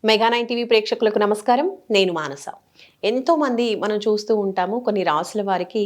మెగా9 TV ప్రేక్షకులకు నమస్కారం. నేను మానస. ఎంతోమంది మనం చూస్తూ ఉంటాము, కొన్ని రాసుల వారికి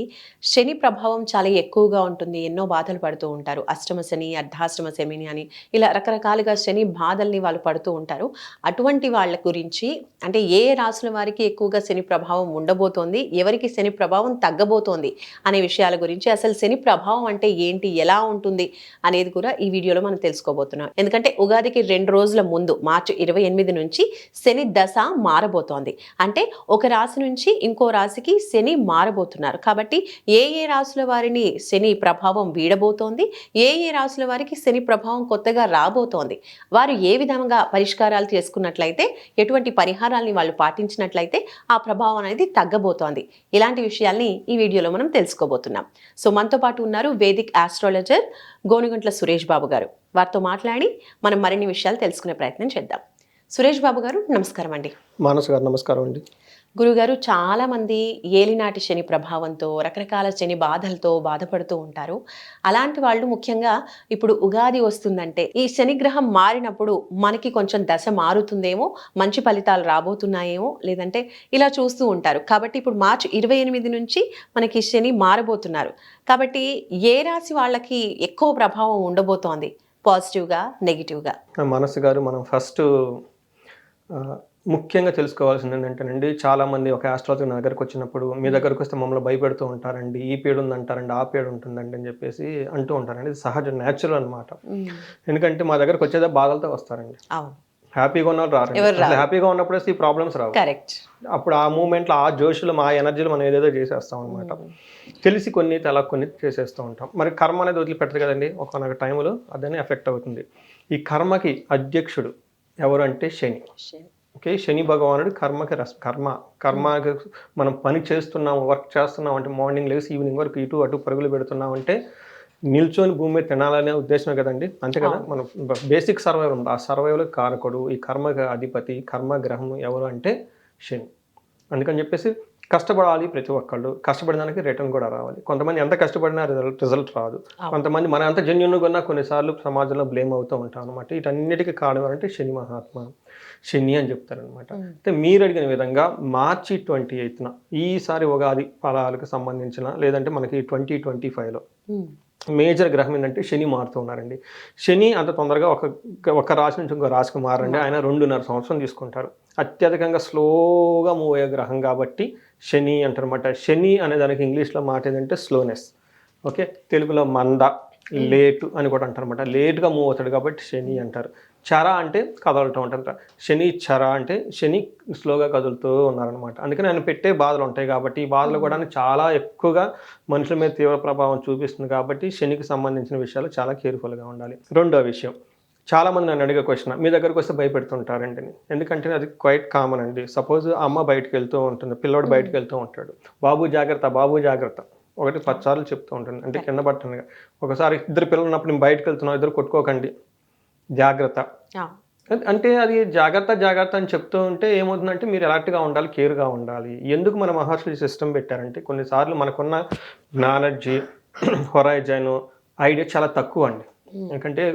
శని ప్రభావం చాలా ఎక్కువగా ఉంటుంది. ఎన్నో బాధలు పడుతూ ఉంటారు. అష్టమ శని, అర్ధాష్టమ శని అని ఇలా రకరకాలుగా శని బాధల్ని వాళ్ళు పడుతూ ఉంటారు. అటువంటి వాళ్ళ గురించి అంటే ఏ రాసుల వారికి ఎక్కువగా శని ప్రభావం ఉండబోతోంది, ఎవరికి శని ప్రభావం తగ్గబోతోంది అనే విషయాల గురించి, అసలు శని ప్రభావం అంటే ఏంటి, ఎలా ఉంటుంది అనేది కూడా ఈ వీడియోలో మనం తెలుసుకోబోతున్నాం. ఎందుకంటే ఉగాదికి 2 రోజుల ముందు మార్చి 28 నుంచి శని దశ మారబోతోంది. అంటే ఒక రాశి నుంచి ఇంకో రాశికి శని మారబోతున్నారు. కాబట్టి ఏ ఏ రాశుల వారిని శని ప్రభావం వీడబోతోంది, ఏ ఏ రాశుల వారికి శని ప్రభావం కొత్తగా రాబోతోంది, వారు ఏ విధంగా పరిష్కారాలు చేసుకున్నట్లయితే, ఎటువంటి పరిహారాల్ని వాళ్ళు పాటించినట్లయితే ఆ ప్రభావం అనేది తగ్గబోతోంది. ఇలాంటి విషయాల్ని ఈ వీడియోలో మనం తెలుసుకోబోతున్నాం. సో మనతో పాటు ఉన్నారు వేదిక్ ఆస్ట్రాలజర్ గోనుగంట్ల సురేష్ బాబు గారు. వారితో మాట్లాడి మనం మరిన్ని విషయాలు తెలుసుకునే ప్రయత్నం చేద్దాం. సురేష్ బాబు గారు నమస్కారం అండి. మానస్ గారు నమస్కారం అండి. గురుగారు, చాలా మంది ఏలినాటి శని ప్రభావంతో, రకరకాల శని బాధలతో బాధపడుతూ ఉంటారు. అలాంటి వాళ్ళు ముఖ్యంగా ఇప్పుడు ఉగాది వస్తుందంటే, ఈ శని గ్రహం మారినప్పుడు మనకి కొంచెం దశ మారుతుందేమో, మంచి ఫలితాలు రాబోతున్నాయేమో, లేదంటే ఇలా చూస్తూ ఉంటారు. కాబట్టి ఇప్పుడు మార్చి 28 నుంచి మనకి శని మారబోతున్నారు. కాబట్టి ఏ రాశి వాళ్ళకి ఎక్కువ ప్రభావం ఉండబోతోంది, పాజిటివ్గా నెగిటివ్గా? మానస్ గారు, మనం ఫస్ట్ ముఖ్యంగా తెలుసుకోవాల్సింది ఏంటంటేనండి, చాలామంది ఒక ఆస్ట్రాలజర్ నా దగ్గరకు వచ్చినప్పుడు, మీ దగ్గరకు వస్తే మమ్మల్ని భయపెడుతూ ఉంటారండి, ఈ పేడు ఉందంటారండి, ఆ పేడు ఉంటుందండి అని చెప్పేసి అంటూ ఉంటారండి. ఇది సహజం, న్యాచురల్ అనమాట. ఎందుకంటే మా దగ్గరకు వచ్చేదే బాధలతో వస్తారండి. హ్యాపీగా ఉన్న రారండి. హ్యాపీగా ఉన్నప్పుడు ఈ ప్రాబ్లమ్స్ రావు. అప్పుడు ఆ మూమెంట్లో, ఆ జోష్లో, ఆ ఎనర్జీలో మనం ఏదేదో చేసేస్తాం అనమాట. తెలిసి కొన్ని తల కొన్ని చేసేస్తూ ఉంటాం. మరి కర్మ అనేది వదిలిపెట్టదు కదండి. ఒక టైంలో అదని ఎఫెక్ట్ అవుతుంది. ఈ కర్మకి అధ్యక్షుడు ఎవరు అంటే శని. ఓకే, శని భగవానుడు కర్మకి కర్మకి మనం పని చేస్తున్నాము, వర్క్ చేస్తున్నాం అంటే, మార్నింగ్ లేసి ఈవినింగ్ వరకు ఇటు అటు పరుగులు పెడుతున్నాం అంటే, నిల్చొని భూమి మీద తినాలనే ఉద్దేశమే కదండి. అంతే కదా, మనం బేసిక్ సర్వైవల్ ఉంది. ఆ సర్వైవల్ కారకుడు, ఈ కర్మకి అధిపతి, కర్మగ్రహం ఎవరు అంటే శని. అందుకని చెప్పేసి కష్టపడాలి ప్రతి ఒక్కళ్ళు. కష్టపడడానికి రిటర్న్ కూడా రావాలి. కొంతమంది ఎంత కష్టపడినా రిజల్ట్ రాదు. కొంతమంది మన అంత జెన్యున్గా ఉన్నా కొన్నిసార్లు సమాజంలో బ్లేమ్ అవుతూ ఉంటాం అనమాట. వీటన్నిటికీ కారణం అంటే శని మహాత్మ, శని అని చెప్తారనమాట. అయితే మీరు అడిగిన విధంగా మార్చి 28న ఈసారి ఉగాది ఫలాలకు సంబంధించిన, లేదంటే మనకి 2025లో మేజర్ గ్రహం ఏంటంటే శని మారుతూ ఉన్నారండి. శని అంత తొందరగా ఒక రాశి నుంచి ఇంకో రాశికి మారండి. ఆయన 2.5 సంవత్సరం తీసుకుంటారు. అత్యధికంగా స్లోగా మూవ్ అయ్యే గ్రహం కాబట్టి శని అంటారనమాట. శని అనే దానికి ఇంగ్లీష్లో మాట ఏంటంటే స్లోనెస్. ఓకే, తెలుగులో మంద, లేటు అని కూడా అంటారనమాట. లేటుగా మూవ్ అవుతాడు కాబట్టి శని అంటారు. చర అంటే కదలటం అంటారు. శని చర అంటే శని స్లోగా కదులుతూ ఉన్నారనమాట. అందుకని ఆయన పెట్టే బాధలు ఉంటాయి కాబట్టి, ఈ బాధలు కూడా చాలా ఎక్కువగా మనుషుల మీద తీవ్ర ప్రభావం చూపిస్తుంది కాబట్టి శనికి సంబంధించిన విషయాలు చాలా కేర్ఫుల్గా ఉండాలి. రెండో విషయం, చాలామంది నన్ను అడిగే క్వశ్చన్, మీ దగ్గరకు వస్తే భయపెడుతుంటారండి. ఎందుకంటే అది క్వైట్ కామన్ అండి. సపోజ్ అమ్మ బయటకు వెళ్తూ ఉంటుంది, పిల్లోడు బయటకు వెళ్తూ ఉంటాడు, బాబు జాగ్రత్త, బాబు జాగ్రత్త 10 సార్లు చెప్తూ ఉంటుంది. అంటే కింద పట్టనుగా. ఒకసారి 2 పిల్లలు ఉన్నప్పుడు నేను బయటకు వెళ్తున్నాను, 2 కొట్టుకోకండి, జాగ్రత్త అంటే, అది జాగ్రత్త జాగ్రత్త అని చెప్తూ ఉంటే ఏమవుతుందంటే, మీరు ఎలర్ట్గా ఉండాలి, కేర్గా ఉండాలి. ఎందుకు మన మహర్షులు సిస్టమ్ పెట్టారంటే, కొన్నిసార్లు మనకున్న నాలెడ్జ్, హొరైజన్, ఐడియా చాలా తక్కువ అండి. ఎందుకంటే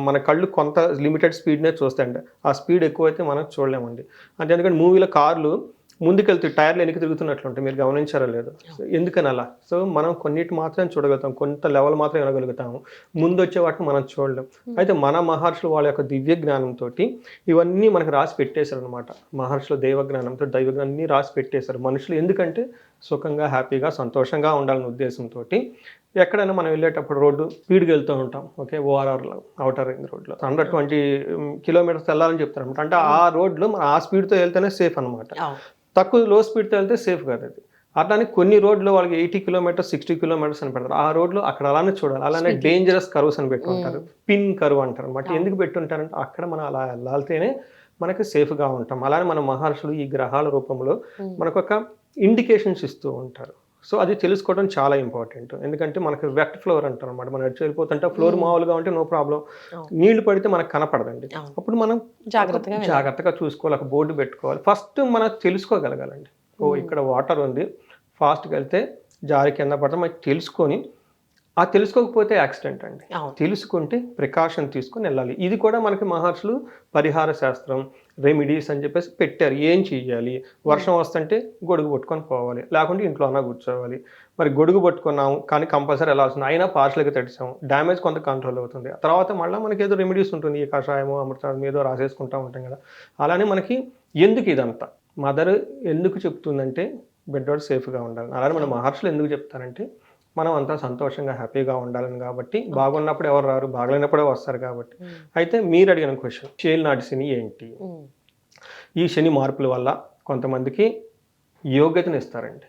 మన కళ్ళు కొంత లిమిటెడ్ స్పీడ్నే చూస్తాయండి. ఆ స్పీడ్ ఎక్కువైతే మనం చూడలేమండి. అంటే ఎందుకంటే మూవీలో కార్లు ముందుకెళ్తే టైర్లు వెనక్కి తిరుగుతున్నట్లుంటాయి, మీరు గమనించారో లేదు. ఎందుకని అలా? సో మనం కొన్నిటి మాత్రం చూడగలుగుతాం, కొంత లెవెల్ మాత్రం వినగలుగుతాము, ముందు వచ్చే వాటిని మనం చూడలేం. అయితే మన మహర్షులు వాళ్ళ యొక్క దివ్య జ్ఞానంతో ఇవన్నీ మనకు రాసి పెట్టేశారు అనమాట. మహర్షులు దైవజ్ఞానంతో దైవజ్ఞానాన్ని రాసి పెట్టేశారు. మనుషులు ఎందుకంటే సుఖంగా, హ్యాపీగా, సంతోషంగా ఉండాలనే ఉద్దేశంతో ఎక్కడైనా మనం వెళ్ళేటప్పుడు రోడ్డు స్పీడ్కి వెళ్తూ ఉంటాం. ఓకే, ఓఆర్ఆర్లో, అవుటర్ రింగ్ రోడ్లో 120 కిలోమీటర్స్ వెళ్ళాలని చెప్తారు అనమాట. అంటే ఆ రోడ్లో మనం ఆ స్పీడ్తో వెళ్తేనే సేఫ్ అనమాట. తక్కువ లో స్పీడ్తో వెళ్తే సేఫ్ కాదు అది. అట్లానే కొన్ని రోడ్లు వాళ్ళకి 80 కిలోమీటర్స్, 60 కిలోమీటర్స్ అని పెడతారు. ఆ రోడ్లో అక్కడ అలానే చూడాలి. అలానే డేంజరస్ కర్వ్స్ అని పెట్టుకుంటారు, పిన్ కర్వ్ అంటారు అనమాట. ఎందుకు పెట్టుంటారంటే అక్కడ మనం అలా వెళ్ళాలితేనే మనకి సేఫ్గా ఉంటాం. అలానే మన మహర్షులు ఈ గ్రహాల రూపంలో మనకు ఒక ఇండికేషన్స్ ఇస్తూ ఉంటారు. సో అది తెలుసుకోవడం చాలా ఇంపార్టెంట్. ఎందుకంటే మనకి వెట్ ఫ్లోర్ అంటారు అనమాట. మనం ఎటు వెళ్ళిపోతుంటే ఫ్లోర్ మామూలుగా ఉంటే నో ప్రాబ్లం, నీళ్లు పడితే మనకు కనపడదండి. అప్పుడు మనం జాగ్రత్తగా చూసుకోవాలి, ఒక బోర్డు పెట్టుకోవాలి. ఫస్ట్ మనం తెలుసుకోగలగాలండి. ఇక్కడ వాటర్ ఉంది, ఫాస్ట్గా వెళ్తే జారి కింద పడతాం, మనకి తెలుసుకొని, ఆ తెలుసుకోకపోతే యాక్సిడెంట్ అండి. తెలుసుకుంటే ప్రికాషన్ తీసుకొని వెళ్ళాలి. ఇది కూడా మనకి మహర్షులు పరిహార శాస్త్రం, రెమెడీస్ అని చెప్పేసి పెట్టారు. ఏం చెయ్యాలి? వర్షం వస్తుంటే గొడుగు పట్టుకొని పోవాలి, లేకుంటే ఇంట్లోనే కూర్చోవాలి. మరి గొడుగు పట్టుకున్నాము కానీ కంపల్సరీ వెళ్ళాల్సింది, అయినా పార్షల్గా తడిసాము, డ్యామేజ్ కొంత కంట్రోల్ అవుతుంది. తర్వాత మళ్ళీ మనకి ఏదో రెమెడీస్ ఉంటుంది, ఈ కషాయము అమృతం ఏదో రాసేసుకుంటూ ఉంటాం కదా. అలానే మనకి ఎందుకు ఇదంతా మదర్ ఎందుకు చెప్తుందంటే బిడ్డోడు సేఫ్గా ఉండాలి. అలానే మన మహర్షులు ఎందుకు చెప్తారంటే మనం అంతా సంతోషంగా హ్యాపీగా ఉండాలని. కాబట్టి బాగున్నప్పుడు ఎవరు రారు, బాగలేనప్పుడే వస్తారు కాబట్టి. అయితే మీరు అడిగిన క్వశ్చన్, ఏలినాటి శని ఏంటి? ఈ శని మార్పుల వల్ల కొంతమందికి యోగ్యతను ఇస్తారండి.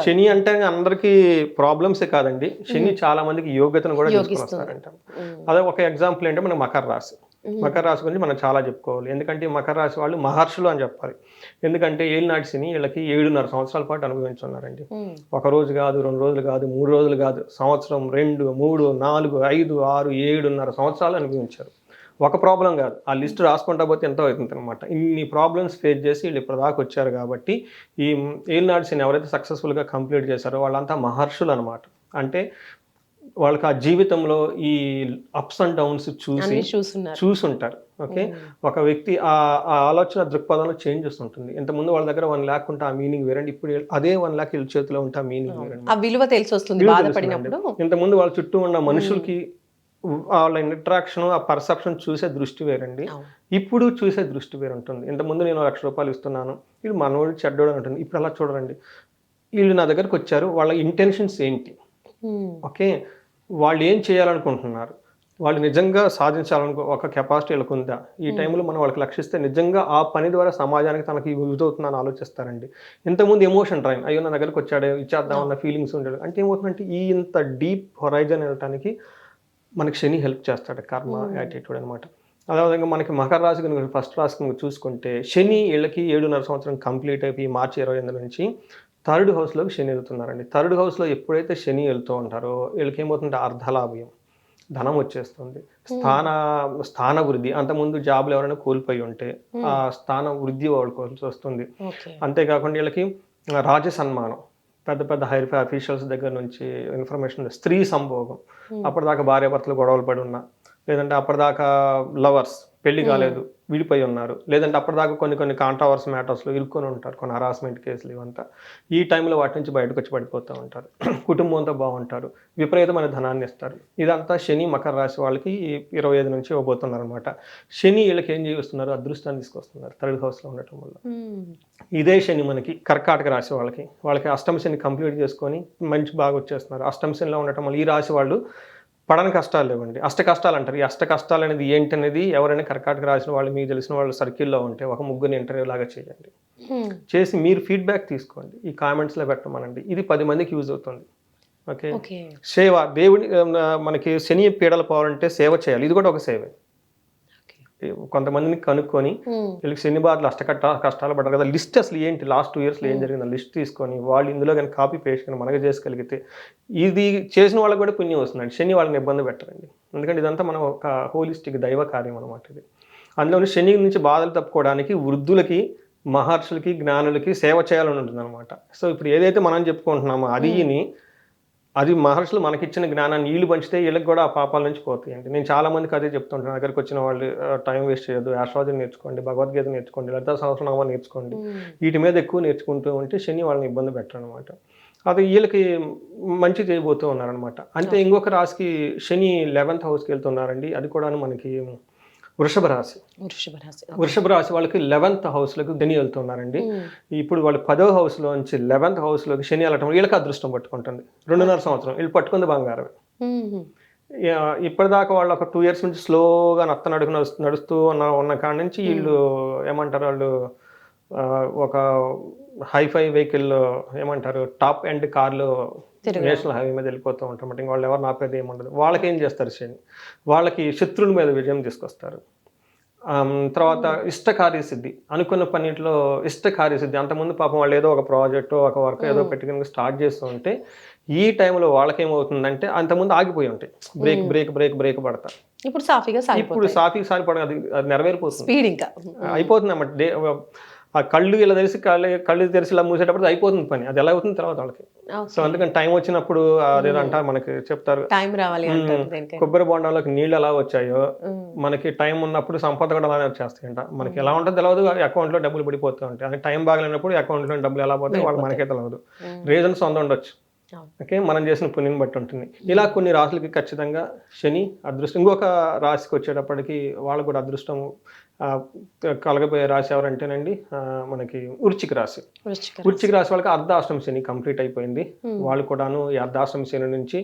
శని అంటే అందరికీ ప్రాబ్లమ్సే కాదండి, శని చాలా మందికి యోగ్యతను కూడా తీసుకొని వస్తారంట. అదే ఒక ఎగ్జాంపుల్ ఏంటంటే మన మకర రాశి. మకర రాశి గురించి మనం చాలా చెప్పుకోవాలి. ఎందుకంటే మకర రాశి వాళ్ళు మహర్షులు అని చెప్పాలి. ఎందుకంటే ఏలినాటి శని వీళ్ళకి 7.5 సంవత్సరాల పాటు అనుభవించున్నారండి. ఒక రోజు కాదు, 2 రోజులు కాదు, 3 రోజులు కాదు, సంవత్సరం, 2, 3, 4, 5, 6, 7.5 సంవత్సరాలు అనుభవించారు. ఒక ప్రాబ్లం కాదు, ఆ లిస్ట్ రాసుకుంటా పోతే ఎంతో అవుతుంది అనమాట. ఇన్ని ప్రాబ్లమ్స్ ఫేస్ చేసి వీళ్ళు ఇప్పుడు దాకా వచ్చారు. కాబట్టి ఈ ఏలినాటి శని ఎవరైతే సక్సెస్ఫుల్గా కంప్లీట్ చేశారో వాళ్ళంతా మహర్షులు అనమాట. అంటే వాళ్ళకి ఆ జీవితంలో ఈ అప్స్ అండ్ డౌన్స్ చూసుంటారు. ఓకే, ఒక వ్యక్తి ఆ ఆలోచన దృక్పథంలో చేంజ్ వస్తుంటుంది. ఇంతకుముందు వాళ్ళ దగ్గర 1 lakh ఉంటే ఆ మీనింగ్ వేరండి, ఇప్పుడు అదే 1 lakh వీళ్ళ చేతిలో ఉంటే ఆ మీనింగ్ వేరండి. ఆ విలువ తెలిసి వస్తుంది బాధపడినప్పుడు. ఇంతకుముందు వాళ్ళ చుట్టూ ఉన్న మనుషులకి వాళ్ళ ఇంట్రాక్షన్, ఆ పర్సెప్షన్ చూసే దృష్టి వేరండి, ఇప్పుడు చూసే దృష్టి వేరు ఉంటుంది. ఇంతకుముందు నేను 1 లక్ష రూపాయలు ఇస్తున్నాను, వీళ్ళు మనోడు చెడ్డోడు ఉంటుంది. ఇప్పుడు అలా చూడరండి, వీళ్ళు నా దగ్గరకు వచ్చారు, వాళ్ళ ఇంటెన్షన్స్ ఏంటి, ఓకే, వాళ్ళు ఏం చేయాలనుకుంటున్నారు, వాళ్ళు నిజంగా సాధించాలనుకో ఒక కెపాసిటీ వీళ్ళకు ఉందా, ఈ టైంలో మనం వాళ్ళకి లక్షిస్తే నిజంగా ఆ పని ద్వారా సమాజానికి తనకి యూజ్ అవుతుందని ఆలోచిస్తారండి. ఇంతకుముందు ఎమోషన్ డ్రైన్, అయ్యో నా దగ్గరకు వచ్చాడే ఇచ్చేద్దామన్న ఫీలింగ్స్ ఉండేది. అంటే ఏమవుతుందంటే ఈ ఇంత డీప్ హొరైజన్ వెళ్ళటానికి మనకి శని హెల్ప్ చేస్తాడు, కర్మ యాటిట్యూడ్ అనమాట. అదేవిధంగా మనకి మకర రాశి కనుక ఫస్ట్ రాశి కనుక చూసుకుంటే శని వీళ్ళకి 7.5 సంవత్సరం కంప్లీట్ అయిపోయి మార్చి 28 నుంచి 3rd హౌస్లోకి శని వెళ్తున్నారండి. 3rd హౌస్లో ఎప్పుడైతే శని వెళ్తూ ఉంటారో వీళ్ళకి ఏమవుతుంటే అర్ధలాభ్యం, ధనం వచ్చేస్తుంది, స్థాన వృద్ధి. అంతకుముందు జాబ్లు ఎవరైనా కోల్పోయి ఉంటే ఆ స్థాన వృద్ధి వాళ్ళకి వస్తుంది. అంతేకాకుండా వీళ్ళకి రాజ సన్మానం, పెద్ద పెద్ద హై అఫీషియల్స్ దగ్గర నుంచి ఇన్ఫర్మేషన్, స్త్రీ సంభోగం, అప్పటిదాకా భార్యాభర్తలు గొడవలు పడి ఉన్నా, లేదంటే అప్పటిదాకా లవర్స్ పెళ్లి కాలేదు విడిపోయి ఉన్నారు, లేదంటే అప్పటిదాకా కొన్ని కాంట్రవర్సీ మ్యాటర్స్లో ఇరుక్కొని ఉంటారు, కొన్ని హరాస్మెంట్ కేసులు, ఇవంతా ఈ టైంలో వాటి నుంచి బయటకు వచ్చి పడిపోతూ ఉంటారు. కుటుంబంతో బాగుంటారు, విపరీతమైన ధనాన్ని ఇస్తారు. ఇదంతా శని మకర రాశి వాళ్ళకి 25 నుంచి ఇవ్వబోతున్నారు అనమాట. శని వీళ్ళకి ఏం చేస్తున్నారు, అదృష్టాన్ని తీసుకొస్తున్నారు 3rd హౌస్లో ఉండటం వల్ల. ఇదే శని మనకి కర్కాటక రాశి వాళ్ళకి అష్టమ శని కంప్లీట్ చేసుకొని మంచి బాగా వచ్చేస్తున్నారు. అష్టమ శనిలో ఉండటం వల్ల ఈ రాశి వాళ్ళు పడని కష్టాలు లేవండి, అష్ట కష్టాలు అంటారు. ఈ అష్ట కష్టాలు అనేది ఏంటనేది ఎవరైనా కర్కాటక రాసిన వాళ్ళు, మీకు తెలిసిన వాళ్ళు సర్కిల్లో ఉంటే ఒక 3 ఇంటర్వ్యూ లాగా చేయండి, చేసి మీరు ఫీడ్బ్యాక్ తీసుకోండి, ఈ కామెంట్స్లో పెట్టమనండి. ఇది 10 మందికి యూజ్ అవుతుంది. ఓకే, సేవ, దేవుడి మనకి శని పీడలు పోవాలంటే సేవ చేయాలి, ఇది కూడా ఒక సేవే. కొంతమందిని కనుక్కొని వీళ్ళకి శని బాధలు కష్టాలు పడ్డారు కదా, లిస్ట్ అసలు ఏంటి, లాస్ట్ 2 yearsలో ఏం జరిగిందో లిస్ట్ తీసుకొని వాళ్ళు ఇందులో కానీ కాపీ పేస్ట్ కానీ మనకు చేసుకెలిగితే ఇది చేసిన వాళ్ళకి కూడా పుణ్యం వస్తుందండి. శని వాళ్ళని ఇబ్బంది పెట్టరండి, ఎందుకంటే ఇదంతా మనం ఒక హోలిస్టిక్ దైవ కార్యం అనమాట. ఇది అందులోని శని నుంచి బాధలు తప్పుకోవడానికి వృద్ధులకి, మహర్షులకి, జ్ఞానులకి సేవ చేయాలని ఉంటుంది అనమాట. సో ఇప్పుడు ఏదైతే మనం చెప్పుకుంటున్నామో అది మహర్షులు మనకిచ్చిన జ్ఞానాన్ని వీళ్ళు పంచితే వీళ్ళకి కూడా ఆ పాపాల నుంచి పోతాయండి. నేను చాలా మందికి అదే చెప్తుంటాను, దగ్గరికి వచ్చిన వాళ్ళు టైం వేస్ట్ చేయొద్దు, ఆస్ట్రాలజీ నేర్చుకోండి, భగవద్గీత నేర్చుకోండి, లలితా సహస్రనామం నేర్చుకోండి, వీటి మీద ఎక్కువ నేర్చుకుంటూ ఉంటే శని వాళ్ళని ఇబ్బంది పెట్టరు అనమాట. అది వీళ్ళకి మంచి చేయబోతూ ఉన్నారనమాట. అంటే ఇంకొక రాశికి శని 11th హౌస్కి వెళ్తున్నారండి, అది కూడా మనకి వృషభ రాశి వాళ్ళకి 11th హౌస్లోకి శని వెళ్తున్నారండి. ఇప్పుడు వాళ్ళు 10వ హౌస్లో నుంచి 11th హౌస్లోకి శని వెళ్ళటం వీళ్ళకి అదృష్టం పట్టుకుంటుంది. 2.5 సంవత్సరం వీళ్ళు పట్టుకుంది బంగారం. ఇప్పటిదాకా వాళ్ళు ఒక 2 years నుంచి స్లోగా నడుస్తూ ఉన్న కాడ నుంచి వీళ్ళు ఏమంటారు, వాళ్ళు ఒక హైఫై వెహికల్ ఏమంటారు టాప్ ఎండ్ కార్లో నేషనల్ హైవే మీద వెళ్ళిపోతూ ఉంటారు. ఇంకా వాళ్ళు ఎవరు నాపేది ఏముండదు. వాళ్ళకి ఏం చేస్తారు శని, వాళ్ళకి శత్రువుల మీద విజయం తీసుకొస్తారు. తర్వాత ఇష్టకార్యసిద్ధి, అనుకున్న పన్నింటిలో ఇష్టకార్యసిద్ధి. అంతకుముందు పాపం వాళ్ళు ఏదో ఒక ప్రాజెక్టు, ఒక వర్క్ ఏదో పెట్టుకుని స్టార్ట్ చేస్తూ ఉంటే ఈ టైంలో వాళ్ళకేమవుతుందంటే అంతకుముందు ఆగిపోయి ఉంటాయి, బ్రేక్ పడతారు. ఇప్పుడు సాఫీగా సారిపోవడం, అది నెరవేరిపోతుంది, అయిపోతుంది అన్నమాట. ఆ కళ్ళు ఇలా కళ్ళు తెరిచి ఇలా మూసేటప్పుడు అయిపోతుంది పని. అది ఎలా అవుతుంది తర్వాత వాళ్ళకి సో అందుకని టైం వచ్చినప్పుడు అదేదో అంటారు, మనకి చెప్తారు, టైం రావాలి అంటారు దేనికైనా. కొబ్బరి బొండాలోకి నీళ్ళు ఎలా వచ్చాయో మనకి టైం ఉన్నప్పుడు సంపద కూడా అలానే వచ్చేస్తాయంట. మనకి ఎలా ఉంటుందో తెలియదు, అకౌంట్ లో డబ్బులు పడిపోతూ ఉంటాయి. అది టైం బాగలేనప్పుడు అకౌంట్ లో డబ్బులు ఎలా పోతాయి వాళ్ళు మనకే తెలియదు. రీజన్స్ ఉండొచ్చు. ఓకే, మనం చేసిన పుణ్యం బట్టి ఉంటుంది. ఇలా కొన్ని రాశులకి ఖచ్చితంగా శని అదృష్టం. ఇంకొక రాశికి వచ్చేటప్పటికి వాళ్ళు కూడా అదృష్టం కలగబోయే రాశి ఎవరంటేనండి మనకి వృశ్చిక రాశి. వృశ్చిక రాశి వాళ్ళకి అర్ధాష్టమ శని కంప్లీట్ అయిపోయింది. వాళ్ళు కూడాను ఈ అర్ధాష్టమ శని నుంచి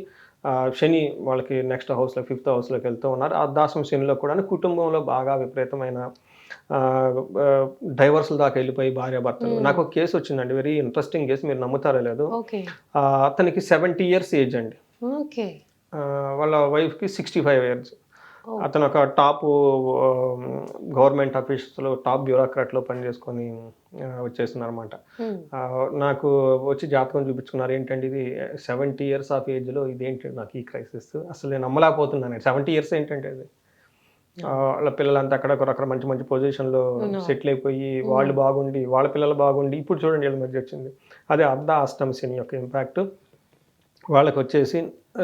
శని వాళ్ళకి నెక్స్ట్ హౌస్లో 5th హౌస్లోకి వెళ్తూ ఉన్నారు. అర్ధాష్టమ శనిలో కూడా కుటుంబంలో బాగా విపరీతమైన డైవర్సుల దాకా వెళ్ళిపోయి భార్యాభర్తలు. నాకు ఒక కేసు వచ్చిందండి, వెరీ ఇంట్రెస్టింగ్ కేసు, మీరు నమ్ముతారో లేదు. అతనికి 70 years ఏజ్ అండి, వాళ్ళ వైఫ్కి 65 years. అతను ఒక టాప్ గవర్నమెంట్ ఆఫీస్లో టాప్ బ్యూరోక్రాట్లో పనిచేసుకొని వచ్చేస్తున్నారు అనమాట. నాకు వచ్చి జాతకం చూపించుకున్నారు, ఏంటంటే ఇది 70 years ఆఫ్ ఏజ్లో ఇదేంటి నాకు ఈ క్రైసిస్, అసలు నేను నమ్మలేకపోతున్నాను. 70 years ఏంటంటే అది, వాళ్ళ పిల్లలంతా అక్కడ మంచి మంచి పొజిషన్లో సెటిల్ అయిపోయి వాళ్ళు బాగుండి వాళ్ళ పిల్లలు బాగుండి ఇప్పుడు చూడండి వీళ్ళ మధ్య వచ్చింది. అదే అష్టమ శని యొక్క ఇంపాక్ట్ వాళ్ళకి వచ్చేసి.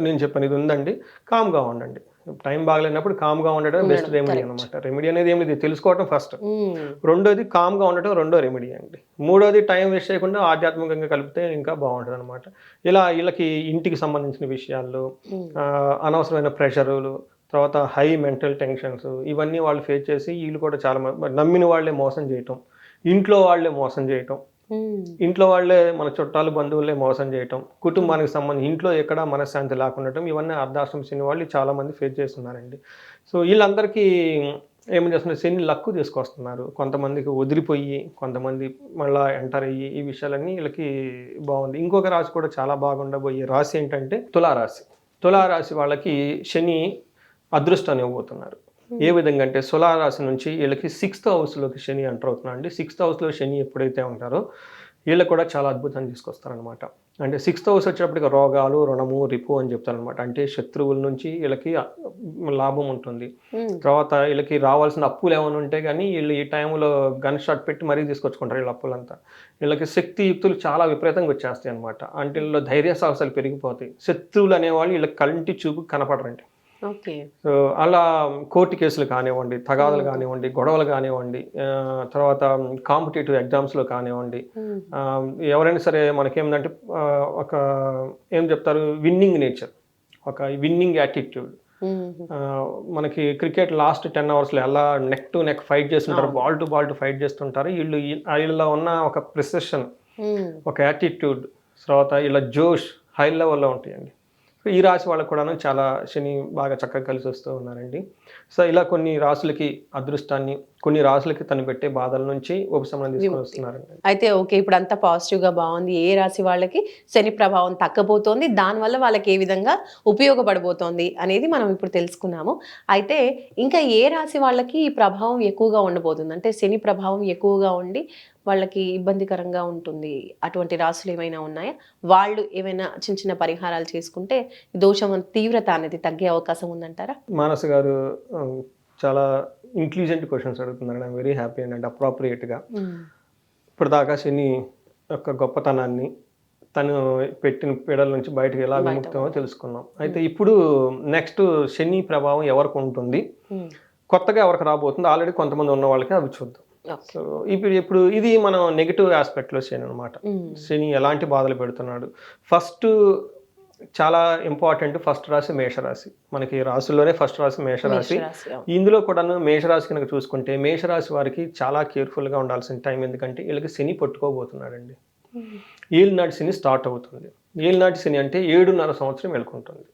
నేను చెప్పాను ఇది ఉందండి, కామ్గా ఉండండి. టైం బాగలేనప్పుడు కామ్గా ఉండడం బెస్ట్ రెమెడీ అనమాట. రెమెడీ అనేది ఏమి తెలుసుకోవడం ఫస్ట్, రెండోది కామ్గా ఉండటం రెండో రెమెడీ అండి, మూడోది టైం వేస్ట్ చేయకుండా ఆధ్యాత్మికంగా కలిపితే ఇంకా బాగుంటుంది అనమాట. ఇలా వీళ్ళకి ఇంటికి సంబంధించిన విషయాల్లో అనవసరమైన ప్రెషర్లు, తర్వాత హై మెంటల్ టెన్షన్స్, ఇవన్నీ వాళ్ళు ఫేస్ చేసి వీళ్ళు కూడా చాలా నమ్మిన వాళ్ళే మోసం చేయటం, ఇంట్లో వాళ్ళే మోసం చేయటం, ఇంట్లో వాళ్ళే మన చుట్టాలు బంధువులే మోసం చేయటం, కుటుంబానికి సంబంధించి ఇంట్లో ఎక్కడ మనశ్శాంతి లేకుండా, ఇవన్నీ అర్ధాష్టమ శని వాళ్ళు చాలా మంది ఫేస్ చేస్తున్నారండి. సో వీళ్ళందరికీ ఏం చేస్తున్నారు, శని లక్కు తీసుకొస్తున్నారు. కొంతమందికి వదిలిపోయి కొంతమంది మళ్ళీ ఎంటర్ అయ్యి ఈ విషయాలన్నీ వీళ్ళకి బాగుంది. ఇంకొక రాశి కూడా చాలా బాగుండబోయే రాశి ఏంటంటే తులారాశి. తులారాశి వాళ్ళకి శని అదృష్టాన్ని ఇవ్వబోతున్నారు. ఏ విధంగా అంటే తులారాశి నుంచి వీళ్ళకి 6th హౌస్లోకి శని ఎంటర్ అవుతున్నారు అండి. 6th హౌస్లో శని ఎప్పుడైతే ఉంటారో వీళ్ళకి కూడా చాలా అద్భుతాన్ని తీసుకొస్తారనమాట. అంటే 6th హౌస్ వచ్చేటప్పటికి రోగాలు, రుణము, రిపు అని చెప్తారనమాట. అంటే శత్రువుల నుంచి వీళ్ళకి లాభం ఉంటుంది. తర్వాత వీళ్ళకి రావాల్సిన అప్పులు ఏమైనా ఉంటే కానీ వీళ్ళు ఈ టైంలో గన్ షాట్ పెట్టి మరీ తీసుకొచ్చుకుంటారు వీళ్ళ అప్పులంతా. వీళ్ళకి శక్తియుక్తులు చాలా విపరీతంగా వచ్చేస్తాయి అనమాట. అంటే వీళ్ళలో ధైర్య సాహసాలు పెరిగిపోతాయి. శత్రువులు అనేవాళ్ళు వీళ్ళకి కంటి చూపు కనపడరండి. సో అలా కోర్టు కేసులు కానివ్వండి, తగాదాలు కానివ్వండి, గొడవలు కానివ్వండి, తర్వాత కాంపిటేటివ్ ఎగ్జామ్స్లో కానివ్వండి, ఎవరైనా సరే మనకేంటంటే ఒక ఏం చెప్తారు, విన్నింగ్ నేచర్, ఒక విన్నింగ్ యాటిట్యూడ్. మనకి క్రికెట్ లాస్ట్ 10 hours ఎలా నెక్ టు నెక్ ఫైట్ చేస్తుంటారు, ball to ball to fight చేస్తుంటారు. వీళ్ళలో ఉన్న ఒక ప్రిసిషన్, ఒక యాటిట్యూడ్, తర్వాత వీళ్ళ జోష్ హై లెవెల్లో ఉంటాయండి. ఈ రాశి వాళ్ళకు కూడాను చాలా శని బాగా చక్కగా కలిసి వస్తూ ఉన్నారండి. సో ఇలా కొన్ని రాశులకి అదృష్టాన్ని, కొన్ని రాశులకి తను పెట్టే బాధల నుంచి ఉపశమనం తీసుకొని వస్తున్నారండి. అయితే ఓకే, ఇప్పుడు అంతా పాజిటివ్గా బాగుంది. ఏ రాశి వాళ్ళకి శని ప్రభావం తగ్గబోతోంది, దానివల్ల వాళ్ళకి ఏ విధంగా ఉపయోగపడబోతోంది అనేది మనం ఇప్పుడు తెలుసుకున్నాము. అయితే ఇంకా ఏ రాశి వాళ్ళకి ఈ ప్రభావం ఎక్కువగా ఉండబోతుంది, అంటే శని ప్రభావం ఎక్కువగా ఉండి వాళ్ళకి ఇబ్బందికరంగా ఉంటుంది, అటువంటి రాశులు ఏమైనా ఉన్నాయా? వాళ్ళు ఏమైనా చిన్న చిన్న పరిహారాలు చేసుకుంటే దోషం తీవ్రత అనేది తగ్గే అవకాశం ఉందంటారా? మానస గారు చాలా ఇంటెలిజెంట్ క్వశ్చన్స్ అడుగుతున్నారు. ఐఎమ్ వెరీ హ్యాపీ అండ్ అప్రోప్రియేట్గా. ఇప్పటిదాకా శని యొక్క గొప్పతనాన్ని, తను పెట్టిన పీడల నుంచి బయటకు ఎలా విముక్తమో తెలుసుకున్నాం. అయితే ఇప్పుడు నెక్స్ట్ శని ప్రభావం ఎవరికి ఉంటుంది, కొత్తగా ఎవరికి రాబోతుంది, ఆల్రెడీ కొంతమంది ఉన్న వాళ్ళకి అవి చూద్దాం. సో ఇప్పుడు ఇది మనం నెగిటివ్ ఆస్పెక్ట్లో శని అనమాట. శని ఎలాంటి బాధలు పెడుతున్నాడు. ఫస్ట్ చాలా ఇంపార్టెంట్ ఫస్ట్ రాశి మేషరాశి. మనకి రాశుల్లోనే ఫస్ట్ రాశి మేషరాశి. ఇందులో కూడా మేషరాశి కనుక చూసుకుంటే మేషరాశి వారికి చాలా కేర్ఫుల్గా ఉండాల్సిన టైం, ఎందుకంటే వీళ్ళకి శని పట్టుకోబోతున్నాడండి. ఏలినాటి శని స్టార్ట్ అవుతుంది. ఏలినాటి శని అంటే 7.5 సంవత్సరం వెళ్ళుకుంటుంది.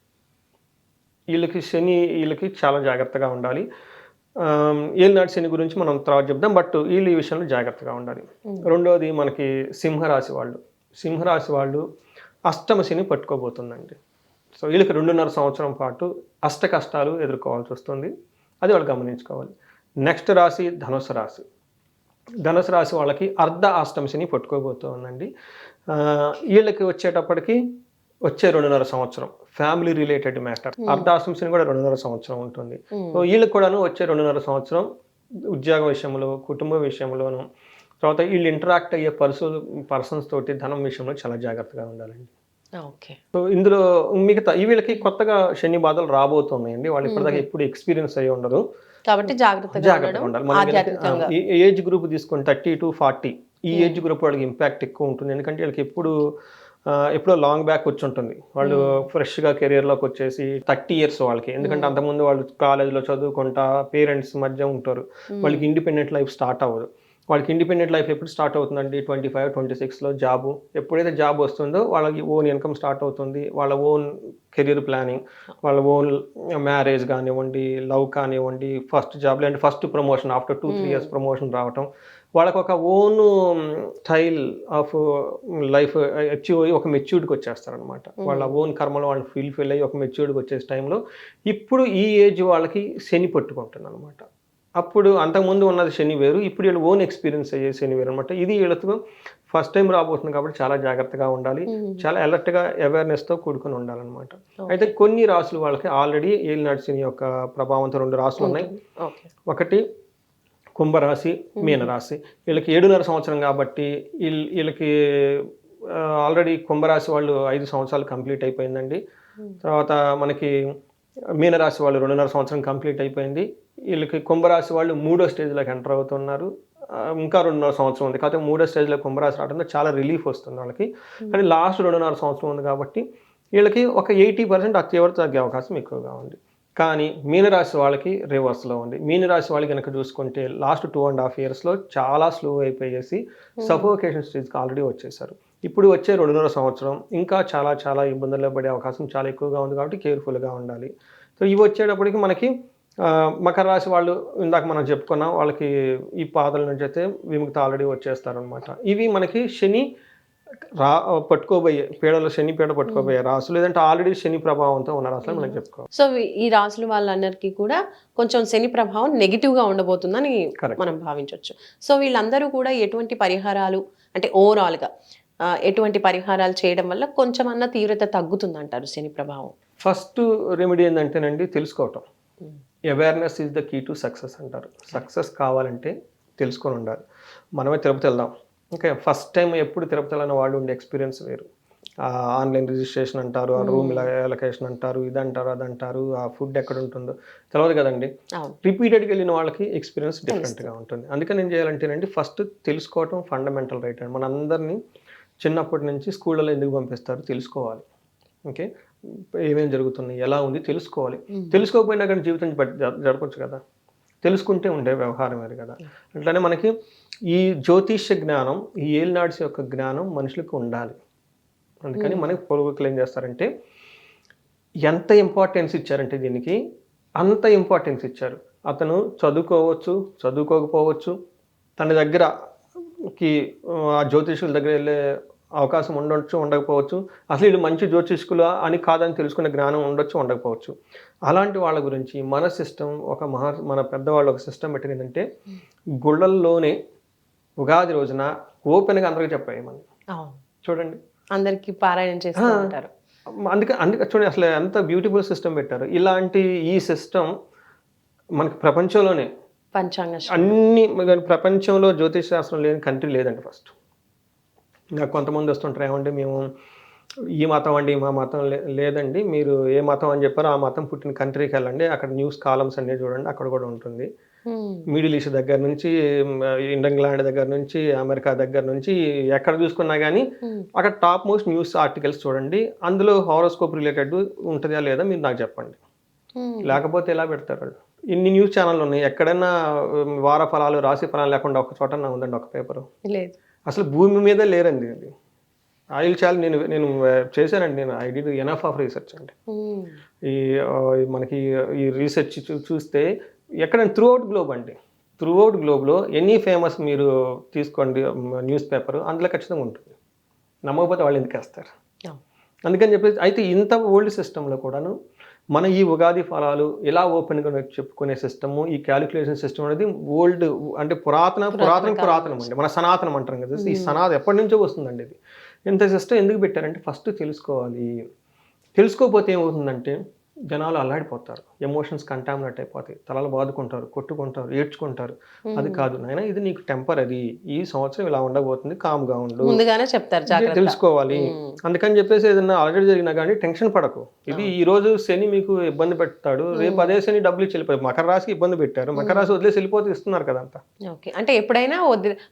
వీళ్ళకి చాలా జాగ్రత్తగా ఉండాలి. ఏలినాటి శని గురించి మనం తర్వాత చెప్దాం, బట్ వీళ్ళు ఈ విషయంలో జాగ్రత్తగా ఉండాలి. రెండోది మనకి సింహరాశి వాళ్ళు అష్టమ శని పట్టుకోబోతుందండి. సో వీళ్ళకి 2.5 సంవత్సరం పాటు అష్ట కష్టాలు ఎదుర్కోవాల్సి వస్తుంది, అది వాళ్ళు గమనించుకోవాలి. నెక్స్ట్ రాశి ధనుసు రాశి. ధనుసు రాశి వాళ్ళకి అర్ధ అష్టమ శని పట్టుకోబోతుందండి. వీళ్ళకి వచ్చేటప్పటికి వచ్చే 2.5 సంవత్సరం ఫ్యామిలీ రిలేటెడ్ మ్యాటర్. అర్ధాష్టమ శని కూడా 2.5 సంవత్సరం ఉంటుంది. సో వీళ్ళకి కూడాను వచ్చే 2.5 సంవత్సరం ఉద్యోగ విషయంలో, కుటుంబ విషయంలోను, తర్వాత వీళ్ళు ఇంటరాక్ట్ అయ్యే పర్సన్స్ తోటి ధనం విషయంలో చాలా జాగ్రత్తగా ఉండాలండి. ఓకే. సో ఇందులో మిగతా వీళ్ళకి కొత్తగా శని బాధలు రాబోతున్నాయండి. వాళ్ళు ఇప్పటిదాకా ఎప్పుడు ఎక్స్పీరియన్స్ అయ్యి ఉండరు. కాబట్టి జాగ్రత్తగా జాగ్రత్తగా ఉండాలి. మనం గనుక ఆధ్యాత్మికంగా. ఈ ఏజ్ గ్రూప్ తీసుకొని 30-40 ఈ ఏజ్ గ్రూప్ వాళ్ళకి ఇంపాక్ట్ ఎక్కువ ఉంటుంది. ఎందుకంటే వీళ్ళకి ఎప్పుడో లాంగ్ బ్యాక్ వచ్చి ఉంటుంది. వాళ్ళు ఫ్రెష్గా కెరియర్లోకి వచ్చేసి 30 ఇయర్స్ వాళ్ళకి. ఎందుకంటే అంతకుముందు వాళ్ళు కాలేజ్లో చదువుకుంటా పేరెంట్స్ మధ్య ఉంటారు. వాళ్ళకి ఇండిపెండెంట్ లైఫ్ స్టార్ట్ అవ్వదు. వాళ్ళకి ఇండిపెండెంట్ లైఫ్ ఎప్పుడు స్టార్ట్ అవుతుందండి? 25-26లో జాబు. ఎప్పుడైతే జాబ్ వస్తుందో వాళ్ళకి ఓన్ ఇన్కమ్ స్టార్ట్ అవుతుంది. వాళ్ళ ఓన్ కెరీర్ ప్లానింగ్, వాళ్ళ ఓన్ మ్యారేజ్ కానివ్వండి, లవ్ కానివ్వండి, ఫస్ట్ జాబ్ లేదంటే first promotion after 2-3 years promotion రావటం, వాళ్ళకు ఒక own style of life achieve అయ్యి ఒక మెచ్యూర్డ్కి వచ్చేస్తారనమాట. వాళ్ళ ఓన్ కర్మలో వాళ్ళు ఫిల్ అయ్యి ఒక మెచ్యూర్డ్కి వచ్చే టైంలో ఇప్పుడు ఈ ఏజ్ వాళ్ళకి శని పట్టుకుంటుంది అనమాట. అప్పుడు అంతకుముందు ఉన్నది శని వేరు, ఇప్పుడు వీళ్ళు ఓన్ ఎక్స్పీరియన్స్ అయ్యే శని వేరు అనమాట. ఇది వీళ్ళతో ఫస్ట్ టైం రాబోతుంది కాబట్టి చాలా జాగ్రత్తగా ఉండాలి, చాలా అలర్ట్గా అవేర్నెస్తో కూడుకొని ఉండాలన్నమాట. అయితే కొన్ని రాసులు వాళ్ళకి ఆల్రెడీ ఏలినాటి శని యొక్క ప్రభావంతో 2 రాసులు ఉన్నాయి. ఒకటి కుంభరాశి, మీనరాశి. వీళ్ళకి 7.5 సంవత్సరం కాబట్టి వీళ్ళకి ఆల్రెడీ కుంభరాశి వాళ్ళు 5 సంవత్సరాలు కంప్లీట్ అయిపోయిందండి. తర్వాత మనకి మీనరాశి వాళ్ళు 2.5 సంవత్సరం కంప్లీట్ అయిపోయింది. వీళ్ళకి కుంభరాశి వాళ్ళు 3వ స్టేజ్లోకి ఎంటర్ అవుతున్నారు. ఇంకా 2.5 సంవత్సరం ఉంది. కాకపోతే 3వ స్టేజ్లో కుంభరాశి రావడంతో చాలా రిలీఫ్ వస్తుంది వాళ్ళకి. కానీ లాస్ట్ 2.5 సంవత్సరం ఉంది కాబట్టి వీళ్ళకి ఒక 80% ఆ తీవ్రత తగ్గే అవకాశం ఎక్కువగా ఉంది. కానీ మీనరాశి వాళ్ళకి రివర్స్లో ఉంది. మీనరాశి వాళ్ళకి కనుక చూసుకుంటే లాస్ట్ 2.5 ఇయర్స్లో చాలా స్లో అయిపోయేసి సఫోకేషన్ స్టేజ్కి ఆల్రెడీ వచ్చేసారు. ఇప్పుడు వచ్చే 2.5 సంవత్సరం ఇంకా చాలా చాలా ఇబ్బందుల్లో పడే అవకాశం చాలా ఎక్కువగా ఉంది కాబట్టి కేర్ఫుల్గా ఉండాలి. సో ఇవి వచ్చేటప్పటికి మనకి మకర రాశి వాళ్ళు ఇందాక మనం చెప్పుకున్నాం, వాళ్ళకి ఈ పాదల నుంచి అయితే విముక్తి ఆల్రెడీ వచ్చేస్తారనమాట. ఇవి మనకి శని పట్టుకోబోయే పీడలు, శని పీడ పట్టుకోబోయే రాసులు, లేదంటే ఆల్రెడీ శని ప్రభావంతో ఉన్న రాసులు మనం చెప్పుకోవాలి. సో ఈ రాసుల వాళ్ళందరికీ కూడా కొంచెం శని ప్రభావం నెగిటివ్గా ఉండబోతుందని మనం భావించవచ్చు. సో వీళ్ళందరూ కూడా ఎటువంటి పరిహారాలు, అంటే ఓవరాల్గా ఎటువంటి పరిహారాలు చేయడం వల్ల కొంచెం అన్న తీవ్రత తగ్గుతుంది అంటారు శని ప్రభావం? ఫస్ట్ రెమెడీ ఏంటంటేనండి తెలుసుకోవటం. Awareness is the key to success అంటారు. సక్సెస్ కావాలంటే తెలుసుకొని ఉండాలి. మనమే తిరుపతి వెళ్దాం, ఓకే, ఫస్ట్ టైం ఎప్పుడు తిరుపతి వెళ్ళిన వాళ్ళు ఉండే ఎక్స్పీరియన్స్ వేరు. ఆన్లైన్ రిజిస్ట్రేషన్ అంటారు, ఆ రూమ్ ఎలకేషన్ అంటారు, ఇదంటారు అదంటారు, ఆ ఫుడ్ ఎక్కడ ఉంటుందో తెలియదు కదండి. రిపీటెడ్గా వెళ్ళిన వాళ్ళకి ఎక్స్పీరియన్స్ డిఫరెంట్గా ఉంటుంది. అందుకని ఏం చేయాలంటేనండి ఫస్ట్ తెలుసుకోవటం ఫండమెంటల్ రైట్ అండి. మనందరినీ చిన్నప్పటి నుంచి స్కూళ్ళలో ఎందుకు పంపిస్తారు తెలుసుకోవాలి. ఓకే, ఏమేమి జరుగుతున్నాయి, ఎలా ఉంది తెలుసుకోవాలి. తెలుసుకోకపోయినా కానీ జీవితం జరపచ్చు కదా, తెలుసుకుంటే ఉండే వ్యవహారం వేరు కదా. అట్లానే మనకి ఈ జ్యోతిష్య జ్ఞానం, ఈ ఏలినాడ్స్ యొక్క జ్ఞానం మనుషులకు ఉండాలి. అందుకని మనకి పూర్వీకులు ఏం చేస్తారంటే ఎంత ఇంపార్టెన్స్ ఇచ్చారంటే దీనికి అంత ఇంపార్టెన్స్ ఇచ్చారు. అతను చదువుకోవచ్చు, చదువుకోకపోవచ్చు, తన దగ్గరకి ఆ జ్యోతిష్యుల దగ్గర వెళ్ళే అవకాశం ఉండొచ్చు, ఉండకపోవచ్చు, అసలు వీళ్ళు మంచి జ్యోతిష్కులు అని కాదని తెలుసుకునే జ్ఞానం ఉండొచ్చు, ఉండకపోవచ్చు. అలాంటి వాళ్ళ గురించి మన సిస్టమ్ మన పెద్దవాళ్ళు ఒక సిస్టమ్ పెట్టిందంటే గుళ్ళల్లోనే ఉగాది రోజున ఓపెన్గా అందరికీ చెప్పేయమని. చూడండి, అందరికీ పారాయణం చేస్తూ ఉంటారు. అందుకే చూడండి అసలు ఎంత బ్యూటిఫుల్ సిస్టమ్ పెట్టారు. ఇలాంటి ఈ సిస్టమ్ మనకి ప్రపంచంలోనే అన్ని ప్రపంచంలో జ్యోతిష్ శాస్త్రం లేని కంట్రీ లేదండి. ఫస్ట్ నాకు కొంతమంది వస్తుంటారు, ఏమంటే మేము ఈ మతం అండి, మా మతం లేదండి, మీరు ఏ మతం అని చెప్పారో ఆ మతం పుట్టిన కంట్రీకి వెళ్ళండి, అక్కడ న్యూస్ కాలమ్స్ అన్నీ చూడండి, అక్కడ కూడా ఉంటుంది. మిడిల్ ఈస్ట్ దగ్గర నుంచి, ఇంగ్లాండ్ దగ్గర నుంచి, అమెరికా దగ్గర నుంచి ఎక్కడ చూసుకున్నా కానీ అక్కడ టాప్ మోస్ట్ న్యూస్ ఆర్టికల్స్ చూడండి, అందులో హారోస్కోప్ రిలేటెడ్ ఉంటుందా లేదా మీరు నాకు చెప్పండి. లేకపోతే ఎలా పెడతారు వాళ్ళు? ఇన్ని న్యూస్ ఛానల్ ఉన్నాయి, ఎక్కడైనా వార ఫలాలు, రాశి ఫలాలు లేకుండా ఒక చోట ఉందండి ఒక పేపరు? లేదు. అసలు భూమి మీద లేరండి. అది ఆయిల్ చాలా నేను చేశానండి. నేను I did enough of research అండి. ఈ మనకి ఈ రీసెర్చ్ చూస్తే ఎక్కడైనా త్రూఅవుట్ గ్లోబ్ అండి, త్రూఅవుట్ గ్లోబ్లో ఎనీ ఫేమస్ మీరు తీసుకోండి న్యూస్ పేపర్, అందులో ఖచ్చితంగా ఉంటుంది. నమ్మకపోతే వాళ్ళు ఎందుకు వేస్తారు? అందుకని చెప్పేసి అయితే ఇంత ఓల్డ్ సిస్టంలో కూడాను మన ఈ ఉగాది ఫలాలు ఎలా ఓపెన్గా చెప్పుకునే సిస్టము, ఈ క్యాలిక్యులేషన్ సిస్టమ్ అనేది ఓల్డ్ అంటే పురాతనం అండి. మన సనాతనం అంటారు కదా, ఈ సనాతనం ఎప్పటి నుంచో వస్తుందండి. ఇది ఇంత సిస్టమ్ ఎందుకు పెట్టారంటే ఫస్ట్ తెలుసుకోవాలి. తెలుసుకోకపోతే ఏమవుతుందంటే జనాలు అల్లాడిపోతారు, ఎమోషన్స్ కంటామినేట్ అయిపోతాయి, తలలు బాదుకుంటారు, కొట్టుకుంటారు, ఏడ్చుకుంటారు. అది కాదు నాయన, ఇది నీకు టెంపర్, అది ఈ సంవత్సరం ఇలా ఉండబోతుంది, కామ్గా ఉండు, ముందుగానే చెప్తారు జాగ్రత్త. తెలుసుకోవాలి. అందుకని చెప్పేసి ఏదైనా ఆల్రెడీ జరిగినా కానీ టెన్షన్ పడకు. ఇది ఈ రోజు శని మీకు ఇబ్బంది పెడతాడు, రేపు అదే శని డబ్బులు ఇచ్చి వెళ్ళిపోయి మకర రాశికి ఇబ్బంది పెట్టారు, మకర రాశి వదిలేసి వెళ్ళిపోతే ఇస్తున్నారు కదంతా. ఓకే, అంటే ఎప్పుడైనా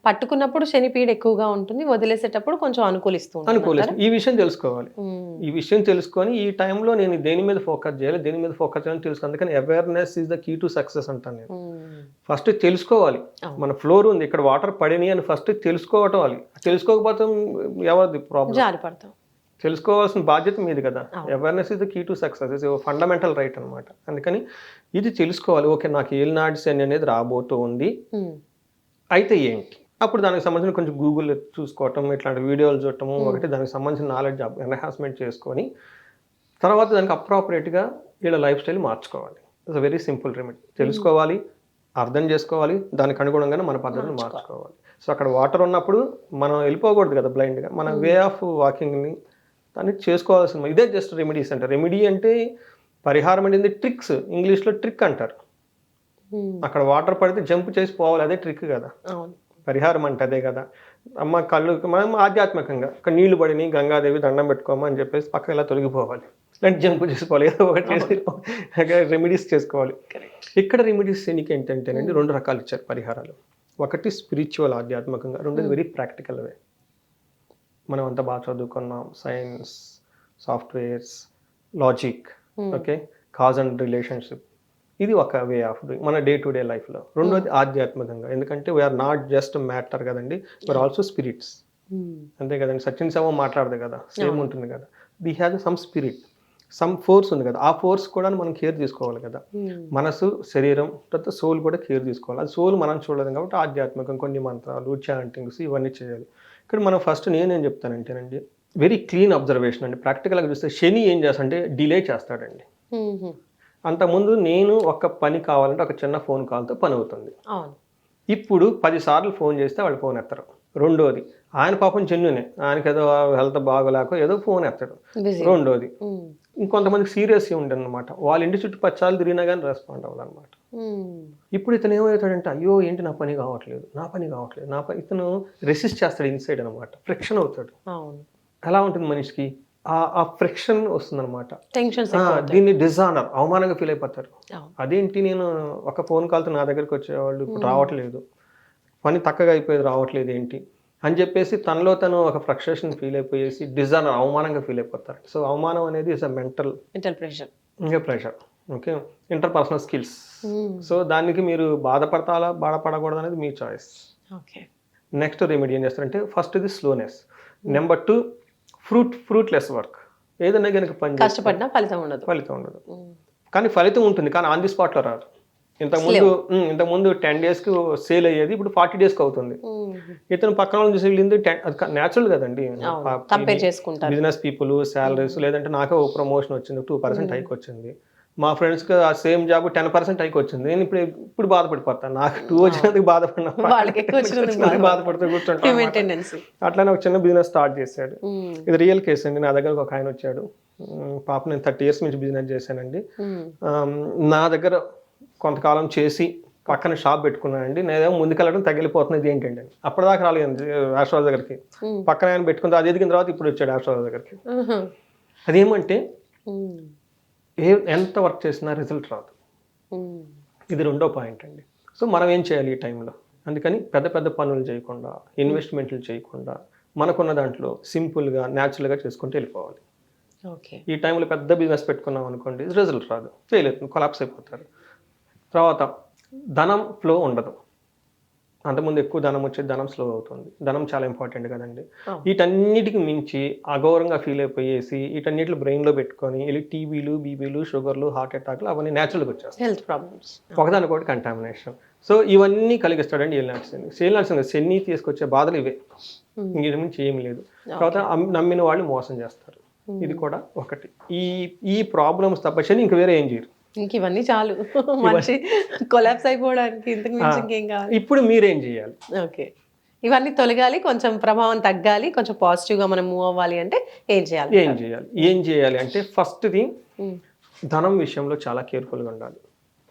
పట్టుకున్నప్పుడు శని పీడ ఎక్కువగా ఉంటుంది, వదిలేసేటప్పుడు కొంచెం అనుకూలిస్తూ ఉంటుంది. అనుకోలేదు. ఈ విషయం తెలుసుకోవాలి. ఈ విషయం తెలుసుకొని ఈ టైంలో నేను దేని మీద ఫోకస్ చేయాలి, దేని మీద ఫోకస్ చేయాలని తెలుసు. అందుకని awareness is the key to success అంటాను నేను. ఫస్ట్ తెలుసుకోవాలి, మన ఫ్లోర్ ఉంది ఇక్కడ వాటర్ పడినాయి అని ఫస్ట్ తెలుసుకోవటం. అది తెలుసుకోకపోతే ఎవరిది ప్రాబ్లం? జారిపడతాం. తెలుసుకోవాల్సిన బాధ్యత మీది కదా. Awareness is the key to success, is fundamental right అనమాట. అందుకని ఇది తెలుసుకోవాలి. ఓకే, నాకు ఏలినాటి శని అనేది రాబోతూ ఉంది, అయితే ఏంటి? అప్పుడు దానికి సంబంధించిన కొంచెం గూగుల్ చూసుకోవటం, ఇట్లాంటి వీడియోలు చూడటము, ఒకటి దానికి సంబంధించిన నాలెడ్జ్ ఎన్హాన్స్మెంట్ చేసుకొని తర్వాత దానికి అప్రాపరేట్గా వీళ్ళ లైఫ్ స్టైల్ మార్చుకోవాలి. It's very simple remedy. తెలుసుకోవాలి, అర్థం చేసుకోవాలి, దానికి అనుగుణంగానే మన పద్ధతిని మార్చుకోవాలి. సో అక్కడ వాటర్ ఉన్నప్పుడు మనం వెళ్ళిపోకూడదు కదా బ్లైండ్గా. మన వే ఆఫ్ వాకింగ్ని దాన్ని చేసుకోవాల్సిన ఇదే జస్ట్ రెమెడీస్ అంటారు. రెమెడీ అంటే పరిహారం అనేది ట్రిక్స్, ఇంగ్లీష్లో ట్రిక్ అంటారు. అక్కడ వాటర్ పడితే జంప్ చేసి పోవాలి, అదే ట్రిక్ కదా. పరిహారం అంటే అదే కదా. అమ్మ కళ్ళు మనం ఆధ్యాత్మికంగా ఇక్కడ నీళ్లు పడిని, గంగాదేవి దండం పెట్టుకోమా అని చెప్పేసి పక్కన ఇలా తొలగిపోవాలి, ఇలాంటి జంప్ చేసుకోవాలి, ఏదో ఒకటి చేసి రెమెడీస్ చేసుకోవాలి. ఇక్కడ రెమెడీస్ ఎనికి ఏంటంటేనండి 2 రకాలు ఇచ్చారు పరిహారాలు. ఒకటి స్పిరిచువల్ ఆధ్యాత్మికంగా, రెండోది వెరీ ప్రాక్టికల్ వే. మనం అంతా బాగా చదువుకున్నాం, science, softwares, logic, okay, cause and relationship. ఇది ఒక వే ఆఫ్ డూయింగ్ మన డే టు డే లైఫ్లో. రెండోది ఆధ్యాత్మికంగా, ఎందుకంటే వీఆర్ నాట్ జస్ట్ మ్యాటర్ కదండి, వీఆర్ ఆల్సో స్పిరిట్స్. అంతే కదండి, సచిన్ సేవ మాట్లాడదు కదా, సేమ్ ఉంటుంది కదా. The has some spirit, some force ఉంది కదా. ఆ ఫోర్స్ కూడా మనం కేర్ తీసుకోవాలి కదా. మనసు, శరీరం, తర్వాత సోల్ కూడా కేర్ తీసుకోవాలి. అది సోల్ మనం చూడలేదు కాబట్టి ఆధ్యాత్మికం, కొన్ని మంత్రాలు, చాంటింగ్స్ ఇవన్నీ చేయాలి. ఇక్కడ మనం ఫస్ట్ నేనేం చెప్తానంటేనండి, వెరీ క్లీన్ అబ్జర్వేషన్ అండి. ప్రాక్టికల్గా చూస్తే శని ఏం చేస్తాడంటే డిలే చేస్తాడండి. అంతకుముందు నేను ఒక పని కావాలంటే ఒక చిన్న ఫోన్ కాల్తో పని అవుతుంది. ఇప్పుడు 10 సార్లు ఫోన్ చేస్తే వాళ్ళు ఫోన్ ఎత్తరు. రెండోది, ఆయన పాపం జెన్యునే, ఆయనకి ఏదో హెల్త్ బాగోలేక ఏదో ఫోన్ ఎత్తడు. రెండోది, ఇంకొంతమందికి సీరియస్ ఉంటుంది అనమాట, వాళ్ళ ఇంటి చుట్టూ 10 సార్లు తిరిగినా కానీ రెస్పాండ్ అవ్వాలన్నమాట. ఇప్పుడు ఇతను ఏమవుతాడంటే, అయ్యో ఏంటి నా పని కావట్లేదు, నా పని కావట్లేదు, నా పని, ఇతను రెసిస్ట్ చేస్తాడు ఇన్సైడ్ అనమాట, ఫ్రిక్షన్ అవుతాడు. ఎలా ఉంటుంది మనిషికి ఆ ఫ్రిక్షన్ వస్తుందన్నమాట. దీన్ని డిజానర్, అవమానంగా ఫీల్ అయిపోతారు. అదేంటి, నేను ఒక ఫోన్ కాల్తో నా దగ్గరికి వచ్చేవాళ్ళు ఇప్పుడు రావట్లేదు, పని తక్కువగా అయిపోయేది, రావట్లేదు ఏంటి అని చెప్పేసి తనలో తను ఒక ఫ్రస్ట్రేషన్ ఫీల్ అయిపోయేసి డిజానర్, అవమానంగా ఫీల్ అయిపోతారు. సో అవమానం అనేది is a mental pressure, okay, interpersonal skills. So దానికి మీరు బాధపడకూడదు అనేది మీ చాయిస్. నెక్స్ట్ రెమెడీ ఏం చేస్తారంటే, ఫస్ట్ ఇది స్లోనెస్. Number 2 fruitless work. ఏదైనా కనుక పని కష్టపడినా ఫలితం ఉండదు. కానీ ఫలితం ఉంటుంది, కానీ ఆన్ ది స్పాట్లో రాదు. ఇంతకుముందు 10 daysకి సేల్ అయ్యేది, ఇప్పుడు 40 daysకి అవుతుంది. ఇతను పక్కన వాళ్ళు చూసి వెళ్ళింది న్యాచురల్ కదండి. బిజినెస్ పీపుల్ శాలరీస్, లేదంటే నాకే ఓ ప్రమోషన్ వచ్చింది, 2% హైక్ వచ్చింది. మా ఫ్రెండ్స్కి ఆ సేమ్ జాబ్ 10% హైక్ వచ్చింది. నేను ఇప్పుడు బాధపడిపోతాను, నాకు 2 వచ్చినందుకు బాధపడినా బాధపడుతూ కూర్చుంటాను. అట్లానే ఒక చిన్న బిజినెస్ స్టార్ట్ చేశాడు. ఇది రియల్ కేస్ అండి. నా దగ్గరకు ఒక ఆయన వచ్చాడు, పాప నేను 30 years నుంచి బిజినెస్ చేశానండి, నా దగ్గర కొంతకాలం చేసి పక్కన షాప్ పెట్టుకున్నానండి, నేనేమో ముందుకెళ్ళడం తగిలిపోతున్నది ఏంటండి అని. అప్పటిదాకా రాలేదు ఆస్ట్రాలజీ దగ్గరికి, పక్కన ఆయన పెట్టుకుంటే అది ఎదిగిన తర్వాత ఇప్పుడు వచ్చాడు ఆస్ట్రాలజీ దగ్గరికి. అదేమంటే ఎంత వర్క్ చేసినా రిజల్ట్ రాదు. ఇది రెండో పాయింట్ అండి. సో మనం ఏం చేయాలి ఈ టైంలో? అందుకని పెద్ద పనులు చేయకుండా, ఇన్వెస్ట్మెంట్లు చేయకుండా, మనకున్న దాంట్లో సింపుల్గా న్యాచురల్గా చేసుకుంటూ వెళ్ళిపోవాలి. ఈ టైంలో పెద్ద బిజినెస్ పెట్టుకున్నాం అనుకోండి, రిజల్ట్ రాదు, ఫెయిల్ అవుతుంది, కొలాప్స్ అయిపోతారు. తర్వాత ధనం ఫ్లో ఉండదు. అంతకుముందు ఎక్కువ ధనం వచ్చేది, ధనం స్లో అవుతుంది. ధనం చాలా ఇంపార్టెంట్ కదండి. వీటన్నిటికి మించి అఘోరంగా ఫీల్ అయిపోయేసి వీటన్నిటిలో బ్రెయిన్లో పెట్టుకొని వెళ్ళి టీబీలు, బీపీలు, షుగర్లు, హార్ట్ అటాక్లు అవన్నీ న్యాచురల్గా వచ్చేస్తాయి, హెల్త్ ప్రాబ్లమ్స్, ఒకదానికొకటి కంటామినేషన్. సో ఇవన్నీ కలిగిస్తాడండి ఏలినాటి శని. ఏలినాటి శని తీసుకొచ్చే బాధలు ఇవే, ఇంటి నుంచి ఏమి లేదు. తర్వాత నమ్మిన వాళ్ళు మోసం చేస్తారు, ఇది కూడా ఒకటి. ఈ ప్రాబ్లమ్స్ తప్ప శని ఇంక వేరే ఏం చేయరు. ఇవన్నీ చాలు మనిషి కొలాప్స్ అయిపోవడానికి, ఇంతకు మించి ఇంకేం కావాలి. ఇప్పుడు మీరేం చేయాలి? ఓకే, ఇవన్నీ తొలగాలి, కొంచెం ప్రభావం తగ్గాలి, కొంచెం పాజిటివ్గా మనం మూవ్ అవ్వాలి అంటే ఏం చేయాలి? ఏం చేయాలి అంటే ఫస్ట్ థింగ్ ధనం విషయంలో చాలా కేర్ఫుల్గా ఉండాలి.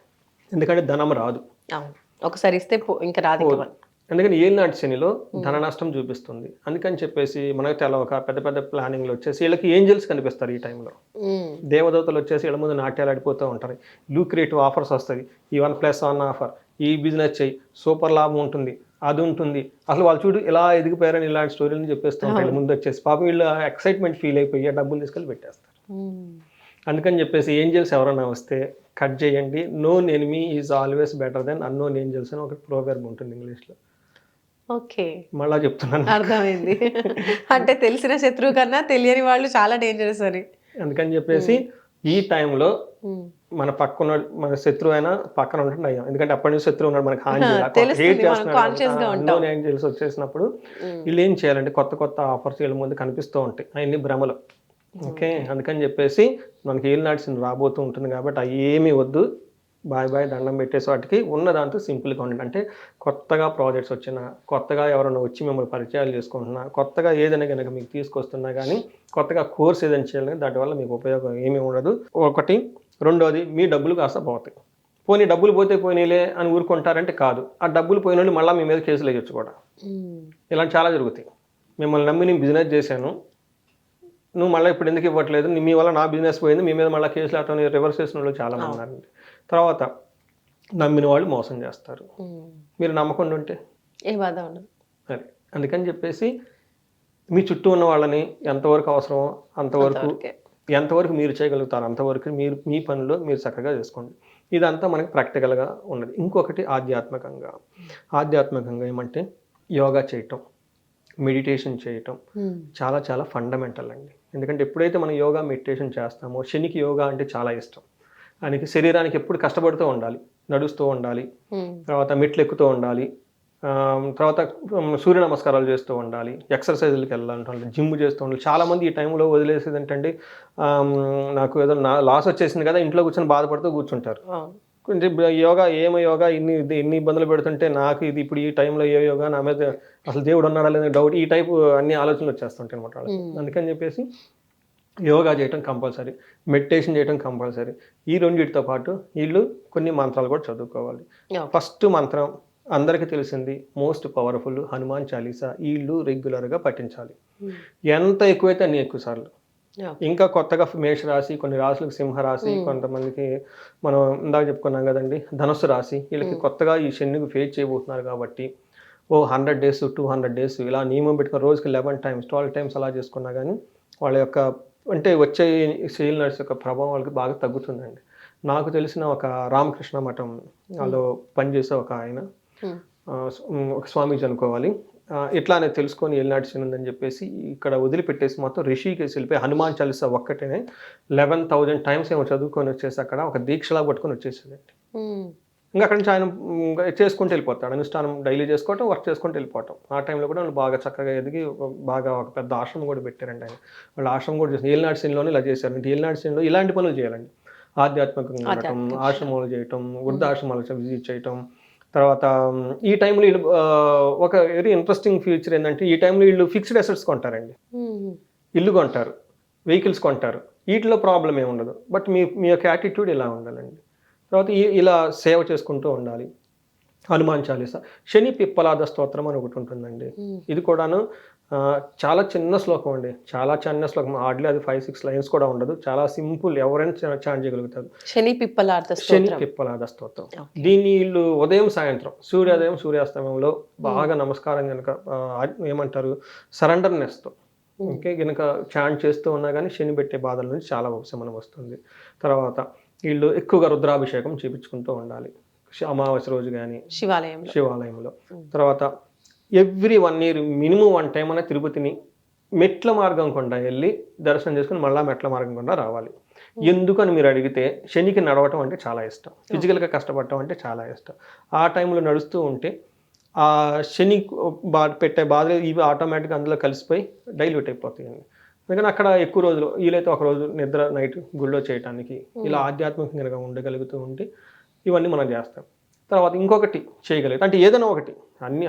ఎందుకంటే ధనం రాదు, అవును. ఒకసారి ఇస్తే ఇంకా రాదు ఇంకా పోదు. ఎందుకని ఏలినాటి శనిలో ధన నష్టం చూపిస్తుంది. అందుకని చెప్పేసి మనకు తెలవక పెద్ద పెద్ద ప్లానింగ్లు వచ్చేసి వీళ్ళకి ఏంజల్స్ కనిపిస్తారు ఈ టైంలో. దేవదూతలు వచ్చేసి వీళ్ళ ముందు నాట్యాలు ఆడిపోతూ ఉంటారు. లూక్రేటివ్ ఆఫర్స్ వస్తుంది. ఈ 1+1 ఆఫర్, ఈ బిజినెస్ చెయ్యి, సూపర్ లాభం ఉంటుంది, అది ఉంటుంది. అసలు వాళ్ళు చూడు ఇలా ఎదిగిపోయారని ఇలాంటి స్టోరీలను చెప్పేస్తూ ఉంటారు ముందు వచ్చేసి. పాపం వీళ్ళు ఎక్సైట్మెంట్ ఫీల్ అయిపోయి ఆ డబ్బులు తీసుకెళ్ళి పెట్టేస్తారు. అందుకని చెప్పేసి ఏంజల్స్ ఎవరైనా వస్తే కట్ చేయండి. Known enemy is always better than unknown angels అని ఒక ప్రోవర్బ్ ఉంటుంది ఇంగ్లీష్లో. ఓకే, మళ్ళా చెప్తున్నాను, అర్థమైంది. అంటే తెలిసిన శత్రువు కన్నా తెలియని వాళ్ళు చాలా డేంజరస్ అని. అందుకని చెప్పేసి ఈ టైంలో మన పక్కన మన శత్రువు అయినా పక్కన ఉంటుండే అయ్యాం. ఎందుకంటే అప్పటి నుంచి శత్రువు ఉన్నాడు మనకు హాని ఏంజల్స్ వచ్చేసినప్పుడు వీళ్ళు ఏం చేయాలంటే కొత్త కొత్త ఆఫర్స్ వీళ్ళ ముందు కనిపిస్తూ ఉంటాయి, అవన్నీ భ్రమలు. ఓకే, అందుకని చెప్పేసి మనకి ఏలినాటి రాబోతూ ఉంటుంది కాబట్టి అవి ఏమీ వద్దు, బాయ్ బాయ్ దండం పెట్టేసి వాటికి ఉన్న దాంతో సింపుల్గా ఉండండి. అంటే కొత్తగా ప్రాజెక్ట్స్ వచ్చినా, కొత్తగా ఎవరైనా వచ్చి మిమ్మల్ని పరిచయాలు చేసుకుంటున్నా, కొత్తగా ఏదైనా కనుక మీకు తీసుకొస్తున్నా కానీ, కొత్తగా కోర్స్ ఏదైనా చేయాలని దానివల్ల మీకు ఉపయోగం ఏమీ ఉండదు. ఒకటి. రెండోది, మీ డబ్బులు కాస్త పోతాయి. పోనీ డబ్బులు పోతే పోయినాయిలే అని ఊరుకుంటారంటే కాదు, ఆ డబ్బులు పోయిన వాళ్ళు మళ్ళీ మీ మీద కేసులు వేయచ్చు కూడా. ఇలాంటి చాలా జరుగుతాయి. మిమ్మల్ని నమ్మి నేను బిజినెస్ చేశాను, నువ్వు మళ్ళీ ఇప్పుడు ఎందుకు ఇవ్వట్లేదు, మీ వల్ల నా బిజినెస్ పోయింది, మీ మీద మళ్ళీ కేసులు అటో రివర్స్ చేసిన వాళ్ళు చాలా మంది ఉన్నారండి. తర్వాత నమ్మిన వాళ్ళు మోసం చేస్తారు. మీరు నమ్మకుండా ఉంటే ఏ బాధ ఉండదు. అది అందుకని చెప్పేసి మీ చుట్టూ ఉన్న వాళ్ళని ఎంతవరకు అవసరమో అంతవరకు, ఎంతవరకు మీరు చేయగలుగుతారు అంతవరకు మీరు మీ పనులు మీరు చక్కగా చేసుకోండి. ఇదంతా మనకి ప్రాక్టికల్గా ఉన్నది. ఇంకొకటి ఆధ్యాత్మికంగా ఏమంటే యోగా చేయటం, మెడిటేషన్ చేయటం చాలా చాలా ఫండమెంటల్ అండి. ఎందుకంటే ఎప్పుడైతే మనం యోగా మెడిటేషన్ చేస్తామో, శనికి యోగా అంటే చాలా ఇష్టం. ఆయనకి శరీరానికి ఎప్పుడు కష్టపడుతూ ఉండాలి, నడుస్తూ ఉండాలి, తర్వాత మెట్లు ఎక్కుతూ ఉండాలి, తర్వాత సూర్య నమస్కారాలు చేస్తూ ఉండాలి, ఎక్సర్సైజులకి వెళ్ళాలి, జిమ్ చేస్తూ ఉండాలి. చాలామంది ఈ టైంలో వదిలేసేది ఏంటంటే నాకు ఏదో లాస్ వచ్చేసింది కదా ఇంట్లో కూర్చొని బాధపడుతూ కూర్చుంటారు. కొంచెం యోగా యోగా ఇన్ని ఇబ్బందులు పెడుతుంటే నాకు ఇది ఇప్పుడు ఈ టైంలో ఏ యోగా, నా మీద అసలు దేవుడు ఉన్నాడా లేదా డౌట్, ఈ టైపు అన్ని ఆలోచనలు వచ్చేస్తుంటాయి అనమాట వాళ్ళకి. అందుకని చెప్పేసి యోగా చేయటం కంపల్సరీ, మెడిటేషన్ చేయటం కంపల్సరీ. ఈ రెండింటితో పాటు వీళ్ళు కొన్ని మంత్రాలు కూడా చదువుకోవాలి. ఫస్ట్ మంత్రం అందరికీ తెలిసింది, మోస్ట్ పవర్ఫుల్ హనుమాన్ చాలీసా. వీళ్ళు రెగ్యులర్గా పఠించాలి. ఎంత ఎక్కువైతే అన్ని ఎక్కువ సార్లు. ఇంకా కొత్తగా మేషరాశి, కొన్ని రాశులకు సింహరాశి, కొంతమందికి మనం ఇందాక చెప్పుకున్నాం కదండి ధనుస్సు రాశి, వీళ్ళకి కొత్తగా ఈ శనిని ఫేస్ చేయబోతున్నారు కాబట్టి 100 days 200 days ఇలా నియమం పెట్టుకుని రోజుకి 11 times 12 times అలా చేసుకున్నా కానీ వాళ్ళ యొక్క అంటే వచ్చే శైలి నర్స్ యొక్క ప్రభావం వాళ్ళకి బాగా తగ్గుతుందండి. నాకు తెలిసిన ఒక రామకృష్ణ మఠం వాళ్ళు పనిచేసే ఒక ఆయన, ఒక స్వామీజీ అనుకోవాలి, ఇట్లానే తెలుసుకొని ఏలినాటి శని ఉందని చెప్పేసి ఇక్కడ వదిలిపెట్టేసి మొత్తం రిషికేశ్ వెళ్ళిపోయి హనుమాన్ చాలీసా ఒక్కటేనే 11,000 times ఏమో చదువుకొని వచ్చేసి అక్కడ ఒక దీక్షలా పట్టుకొని వచ్చేసిందండి. ఇంకా అక్కడి నుంచి ఆయన చేసుకుంటూ వెళ్ళిపోతాడు, అనుష్ఠానం డైలీ చేసుకోవటం, వర్క్ చేసుకుంటూ వెళ్ళిపోవటం. ఆ టైంలో కూడా వాళ్ళు బాగా చక్కగా ఎదిగి బాగా ఒక పెద్ద ఆశ్రమం కూడా పెట్టారండి ఆయన. వాళ్ళు ఆశ్రమం కూడా చేస్తారు. ఏలినాటి శనిలోనే ఇలా చేశారంటే ఏలినాటి శనిలో ఇలాంటి పనులు చేయాలండి. ఆధ్యాత్మికంగా ఉండటం, ఆశ్రమాలు చేయటం, వృద్ధాశ్రమాలు విజిట్ చేయటం. తర్వాత ఈ టైంలో వీళ్ళు ఒక వెరీ ఇంట్రెస్టింగ్ ఫ్యూచర్ ఏంటంటే ఈ టైంలో వీళ్ళు ఫిక్స్డ్ అసెట్స్ కొంటారండి, ఇల్లు కొంటారు, వెహికల్స్ కొంటారు. వీటిలో ప్రాబ్లం ఏమి ఉండదు. బట్ మీ యొక్క యాటిట్యూడ్ ఇలా ఉండాలండి. తర్వాత ఇలా సేవ చేసుకుంటూ ఉండాలి. హనుమాన్ చాలీసా, శని పిప్పలాద స్తోత్రం అని ఒకటి ఉంటుందండి. ఇది కూడాను చాలా చిన్న శ్లోకం అండి, చాలా చిన్న శ్లోకం. హార్డ్లీ అది 5-6 lines కూడా ఉండదు. చాలా సింపుల్, ఎవరైనా చాంట్ చేయగలుగుతారు. శని పిప్పలాద స్తోత్రం. దీన్ని వీళ్ళు ఉదయం సాయంత్రం సూర్యోదయం సూర్యాస్తమయంలో బాగా నమస్కారం కనుక ఏమంటారు సరెండర్నెస్తో ఓకే కనుక చాంట్ చేస్తూ ఉన్నా కానీ శని పెట్టే బాధల నుంచి చాలా ఉపశమనం వస్తుంది. తర్వాత వీళ్ళు ఎక్కువగా రుద్రాభిషేకం చేయించుకుంటూ ఉండాలి అమావాస్య రోజు కానీ శివాలయంలో. తర్వాత ఎవ్రీ 1 year మినిమం 1 time అనే తిరుపతిని మెట్ల మార్గం గుండా వెళ్ళి దర్శనం చేసుకుని మళ్ళీ మెట్ల మార్గం గుండా రావాలి. ఎందుకని మీరు అడిగితే శనికి నడవటం అంటే చాలా ఇష్టం, ఫిజికల్గా కష్టపడటం అంటే చాలా ఇష్టం. ఆ టైంలో నడుస్తూ ఉంటే ఆ శని పెట్టే బాధలు ఇవి ఆటోమేటిక్గా అందులో కలిసిపోయి డైల్యూట్ అయిపోతాయండి. అందుకని అక్కడ ఎక్కువ రోజులు వీలైతే ఒక రోజు నిద్ర నైట్ గుళ్ళో చేయడానికి ఇలా ఆధ్యాత్మికంగా ఉండగలుగుతూ ఉంటే ఇవన్నీ మనం చేస్తాం. తర్వాత ఇంకొకటి చేయగలుగుతాం అంటే ఏదైనా ఒకటి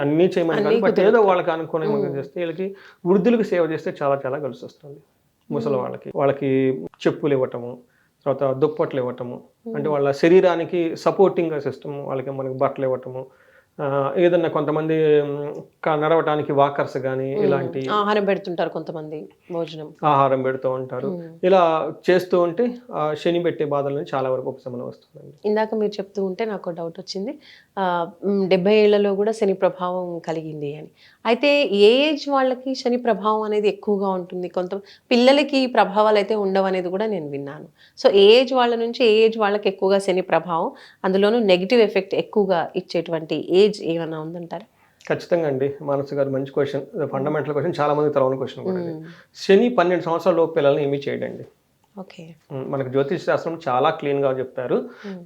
అన్నీ చేయమని కాదు, బట్ ఏదో వాళ్ళకి అనుకునే చేస్తే వీళ్ళకి వృద్ధులకు సేవ చేస్తే చాలా చాలా కలిసి వస్తుంది. ముసలి వాళ్ళకి చెప్పులు ఇవ్వటము, తర్వాత దుప్పట్లు ఇవ్వటము, అంటే వాళ్ళ శరీరానికి సపోర్టింగ్గా సిస్టమ్, వాళ్ళకి మనకి బట్టలు ఇవ్వటము, ఏదన్నా కొంతమంది నడవటానికి వాకర్స్ కానీ ఇలాంటి ఆహారం పెడుతుంటారు కొంతమంది, భోజనం ఆహారం పెడుతూ ఉంటారు. ఇలా చేస్తూ ఉంటే శని పెట్టే బాధలను చాలా వరకు ఉపశమనం వస్తుందండి. ఇందాక మీరు చెప్తూ ఉంటే నాకు డౌట్ వచ్చింది, 70 ఏళ్లలో కూడా శని ప్రభావం కలిగింది అని. అయితే ఏ ఏజ్ వాళ్ళకి శని ప్రభావం అనేది ఎక్కువగా ఉంటుంది? కొంత పిల్లలకి ఈ ప్రభావాలు అయితే ఉండవు అనేది కూడా నేను విన్నాను. సో ఏ ఏజ్ వాళ్ళ నుంచి ఏ ఏజ్ వాళ్ళకి ఎక్కువగా శని ప్రభావం, అందులోనూ నెగిటివ్ ఎఫెక్ట్ ఎక్కువగా ఇచ్చేటువంటి ఏజ్ ఏమైనా ఉందంటారా? ఖచ్చితంగా అండి. మానస గారు మంచి క్వశ్చన్, ఫండమెంటల్ క్వశ్చన్, చాలా మంది తెలవని క్వశ్చన్ కూడా ఇది. శని 12 సంవత్సరాల లోపు పిల్లల్ని ఏమీ చేయడండి. ఓకే, మనకు జ్యోతిష్ శాస్త్రం చాలా క్లీన్గా చెప్పారు.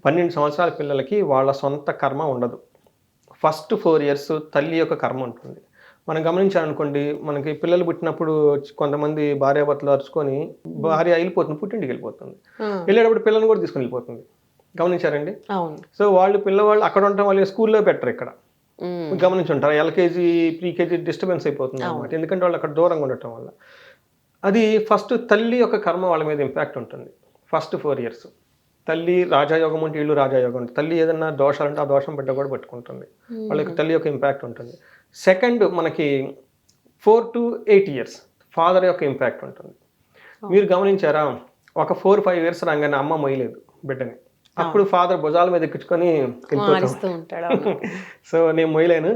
12 సంవత్సరాల పిల్లలకి వాళ్ళ సొంత కర్మ ఉండదు. ఫస్ట్ 4 years తల్లి యొక్క కర్మ ఉంటుంది. మనం గమనించాలనుకోండి, మనకి పిల్లలు పుట్టినప్పుడు కొంతమంది భార్యాభర్తలు అరుచుకొని భార్య వెళ్ళిపోతుంది, పుట్టింటికి వెళ్ళిపోతుంది, వెళ్ళేటప్పుడు పిల్లల్ని కూడా తీసుకుని వెళ్ళిపోతుంది. గమనించారండి? సో పిల్లవాళ్ళు అక్కడ ఉండటం, వాళ్ళు స్కూల్లో పెట్టరు. ఇక్కడ గమనించుంటారు, ఎల్కేజీ ప్రీకేజీ డిస్టర్బెన్స్ అయిపోతుంది అనమాట. ఎందుకంటే వాళ్ళు అక్కడ దూరంగా ఉండటం వల్ల. అది ఫస్ట్ తల్లి యొక్క కర్మ వాళ్ళ మీద ఇంపాక్ట్ ఉంటుంది. ఫస్ట్ 4 years తల్లి రాజాయోగం ఉంటే వీళ్ళు రాజాయోగం ఉంటుంది. తల్లి ఏదన్నా దోషాలు అంటే ఆ దోషం బిడ్డ కూడా పట్టుకుంటుంది. వాళ్ళకి తల్లి యొక్క ఇంపాక్ట్ ఉంటుంది. సెకండ్ మనకి 4 to 8 years ఫాదర్ యొక్క ఇంపాక్ట్ ఉంటుంది. మీరు గమనించారా, ఒక 4-5 years రాగానే అమ్మ మొయ్యలేదు బిడ్డని, అప్పుడు ఫాదర్ భుజాల మీద ఎక్కించుకొని వెళ్ళిపోతూ ఉంటాడు. సో నేను మొయ్యలేను,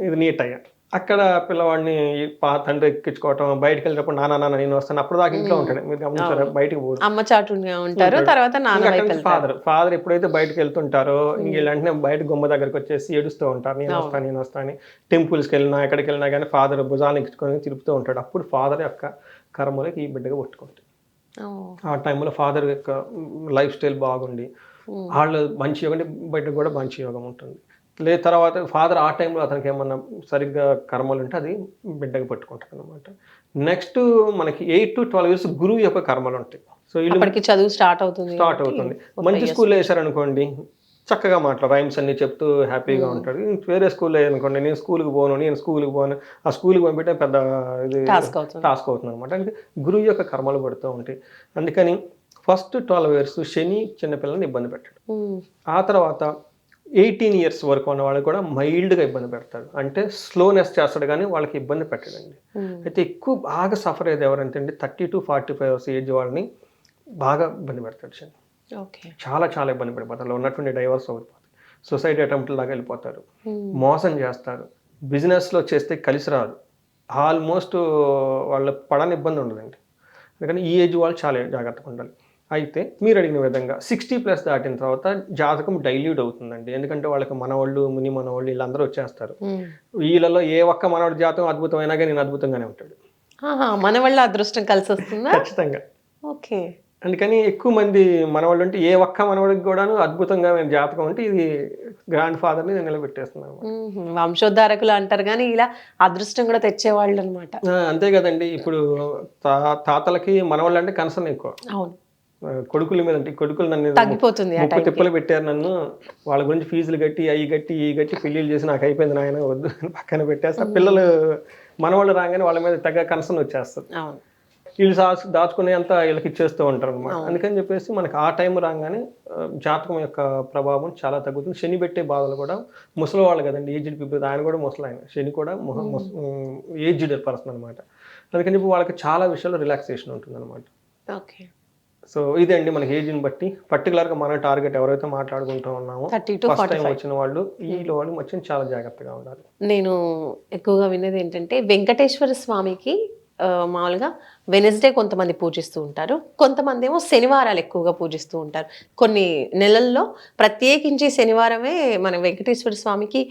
ఇది నీట్ అయ్యా. అక్కడ పిల్లవాడిని తండ్రి ఎక్కించుకోవటం, బయటకు వెళ్ళేటప్పుడు నాన్న నేను వస్తాను, అప్పుడు దాకా ఇంట్లో ఉంటాడు. మీరు గమనించారా, బయటకు పోదు, అమ్మ చాటుగా ఉంటారు. తర్వాత ఫాదర్ ఎప్పుడైతే బయటకు వెళ్తుంటారో ఇంకెంటనే బయట గుమ్మ దగ్గరకు వచ్చేసి ఏడుస్తూ ఉంటారు, నేను వస్తాను. టెంపుల్స్కి వెళ్ళినా ఎక్కడికి వెళ్ళినా కానీ ఫాదర్ భుజాలను ఎక్కించుకొని తిరుగుతూ ఉంటాడు. అప్పుడు ఫాదర్ యొక్క కర్మలకి ఈ బిడ్డగా పట్టుకుంటాడు. ఆ టైంలో ఫాదర్ యొక్క లైఫ్ స్టైల్ బాగుండి వాళ్ళు మంచి యోగం, బయటకు కూడా మంచి యోగం ఉంటుంది. లేదు తర్వాత ఫాదర్ ఆ టైంలో అతనికి ఏమన్నా సరిగ్గా కర్మలు ఉంటే అది బిడ్డగా పట్టుకుంటారు అనమాట. నెక్స్ట్ మనకి 8 to 12 years గురువు యొక్క కర్మలు ఉంటాయి. సో వీళ్ళకి చదువు స్టార్ట్ అవుతుంది. మంచి స్కూల్లో వేశారనుకోండి, చక్కగా రైమ్స్ అన్ని చెప్తూ హ్యాపీగా ఉంటాడు. వేరే స్కూల్లో అనుకోండి, నేను స్కూల్కి పోను, ఆ స్కూల్కి పంపితే పెద్ద ఇది టాస్క్ అవుతుంది అనమాట. అంటే గురువు యొక్క కర్మలు పడుతూ ఉంటాయి. అందుకని ఫస్ట్ 12 years శని చిన్నపిల్లల్ని ఇబ్బంది పెట్టాడు. ఆ తర్వాత 18 years వరకు ఉన్న వాళ్ళకి కూడా మైల్డ్గా ఇబ్బంది పెడతాడు. అంటే స్లోనెస్ చేస్తాడు కానీ వాళ్ళకి ఇబ్బంది పెట్టడండి. అయితే ఎక్కువ బాగా సఫర్ అయ్యేది ఎవరంటే అండి 30 to 45 years ఏజ్ వాళ్ళని బాగా ఇబ్బంది పెడతాడు శని. చాలా ఇబ్బంది పడిపోతారు. ఉన్నటువంటి డైవర్స్ అయిపోతారు, సూసైడ్ అటెంప్ట్ లాగా వెళ్ళిపోతారు, మోసం చేస్తారు, బిజినెస్లో చేస్తే కలిసి రాదు, ఆల్మోస్ట్ వాళ్ళ పడని ఇబ్బంది ఉండదండి. అందుకని ఈ ఏజ్ వాళ్ళు చాలా జాగ్రత్తగా ఉండాలి. అయితే మీరు అడిగిన విధంగా 60+ దాటిన తర్వాత జాతకం డైల్యూట్ అవుతుందండి. ఎందుకంటే వాళ్ళకి మనవాళ్ళు, ముని మనవాళ్ళు వీళ్ళందరూ వచ్చేస్తారు. వీళ్ళలో ఏ ఒక్క మనవాడి జాతకం అద్భుతమైనా కానీ నేను అద్భుతంగానే ఉంటాడు. మనవాళ్ళ అదృష్టం కలిసి వస్తుందా? ఖచ్చితంగా. ఓకే. అందుకని ఎక్కువ మంది మనవాళ్ళు అంటే ఏ ఒక్క మనవాడికి కూడాను అద్భుతంగా జాతకం అంటే ఇది గ్రాండ్ ఫాదర్ని నేను నిలబెట్టేస్తున్నాను. వంశోద్ధారకులు అంటారు కానీ ఇలా అదృష్టం కూడా తెచ్చేవాళ్ళు అనమాట. అంతే కదండి. ఇప్పుడు తాతలకి మనవాళ్ళు అంటే కన్సర్న్ ఎక్కువ. అవును, కొడుకుల మీద అంటే కొడుకులు నన్ను ముప్పు తిప్పలు పెట్టారు, నన్ను వాళ్ళ గురించి ఫీజులు కట్టి ఈ గట్టి పెళ్ళిళ్ళు చేసి నాకు అయిపోయింది నాయన వద్దు పక్కన పెట్టేస్తా. పిల్లలు మనవాళ్ళు రాగానే వాళ్ళ మీద తెగ కన్సర్న్ వచ్చేస్తారు. వీళ్ళు దాచుకునే అంతా వీళ్ళకి ఇచ్చేస్తూ ఉంటారు అనమాట. అందుకని చెప్పేసి మనకి ఆ టైం రాగానే జాతకం యొక్క ప్రభావం చాలా తగ్గుతుంది. శని పెట్టే బాధలు కూడా ముసలి వాళ్ళు కదండి, ఏజ్డ్ పీపుల్, ఆయన కూడా ముసలి, ఆయన శని కూడా ఏజ్డ్ పర్సన్ అనమాట. అందుకని చెప్పి వాళ్ళకి చాలా విషయాల్లో రిలాక్సేషన్ ఉంటుంది అనమాట. ఓకే. సో ఇదండి మనకి ఏజ్ని బట్టి పర్టికులర్గా మన టార్గెట్ ఎవరైతే మాట్లాడుకుంటూ ఉన్నామో ఫస్ట్ టైం వచ్చిన వాళ్ళు వాళ్ళు వచ్చి చాలా జాగ్రత్తగా ఉండాలి. నేను ఎక్కువగా విన్నది ఏంటంటే వెంకటేశ్వర స్వామికి మామూలుగా వెనస్డే కొంతమంది పూజిస్తూ ఉంటారు, కొంతమంది ఏమో శనివారాలు ఎక్కువగా పూజిస్తూ ఉంటారు. కొన్ని నెలల్లో ప్రత్యేకించి శనివారమే మన వెంకటేశ్వర స్వామికి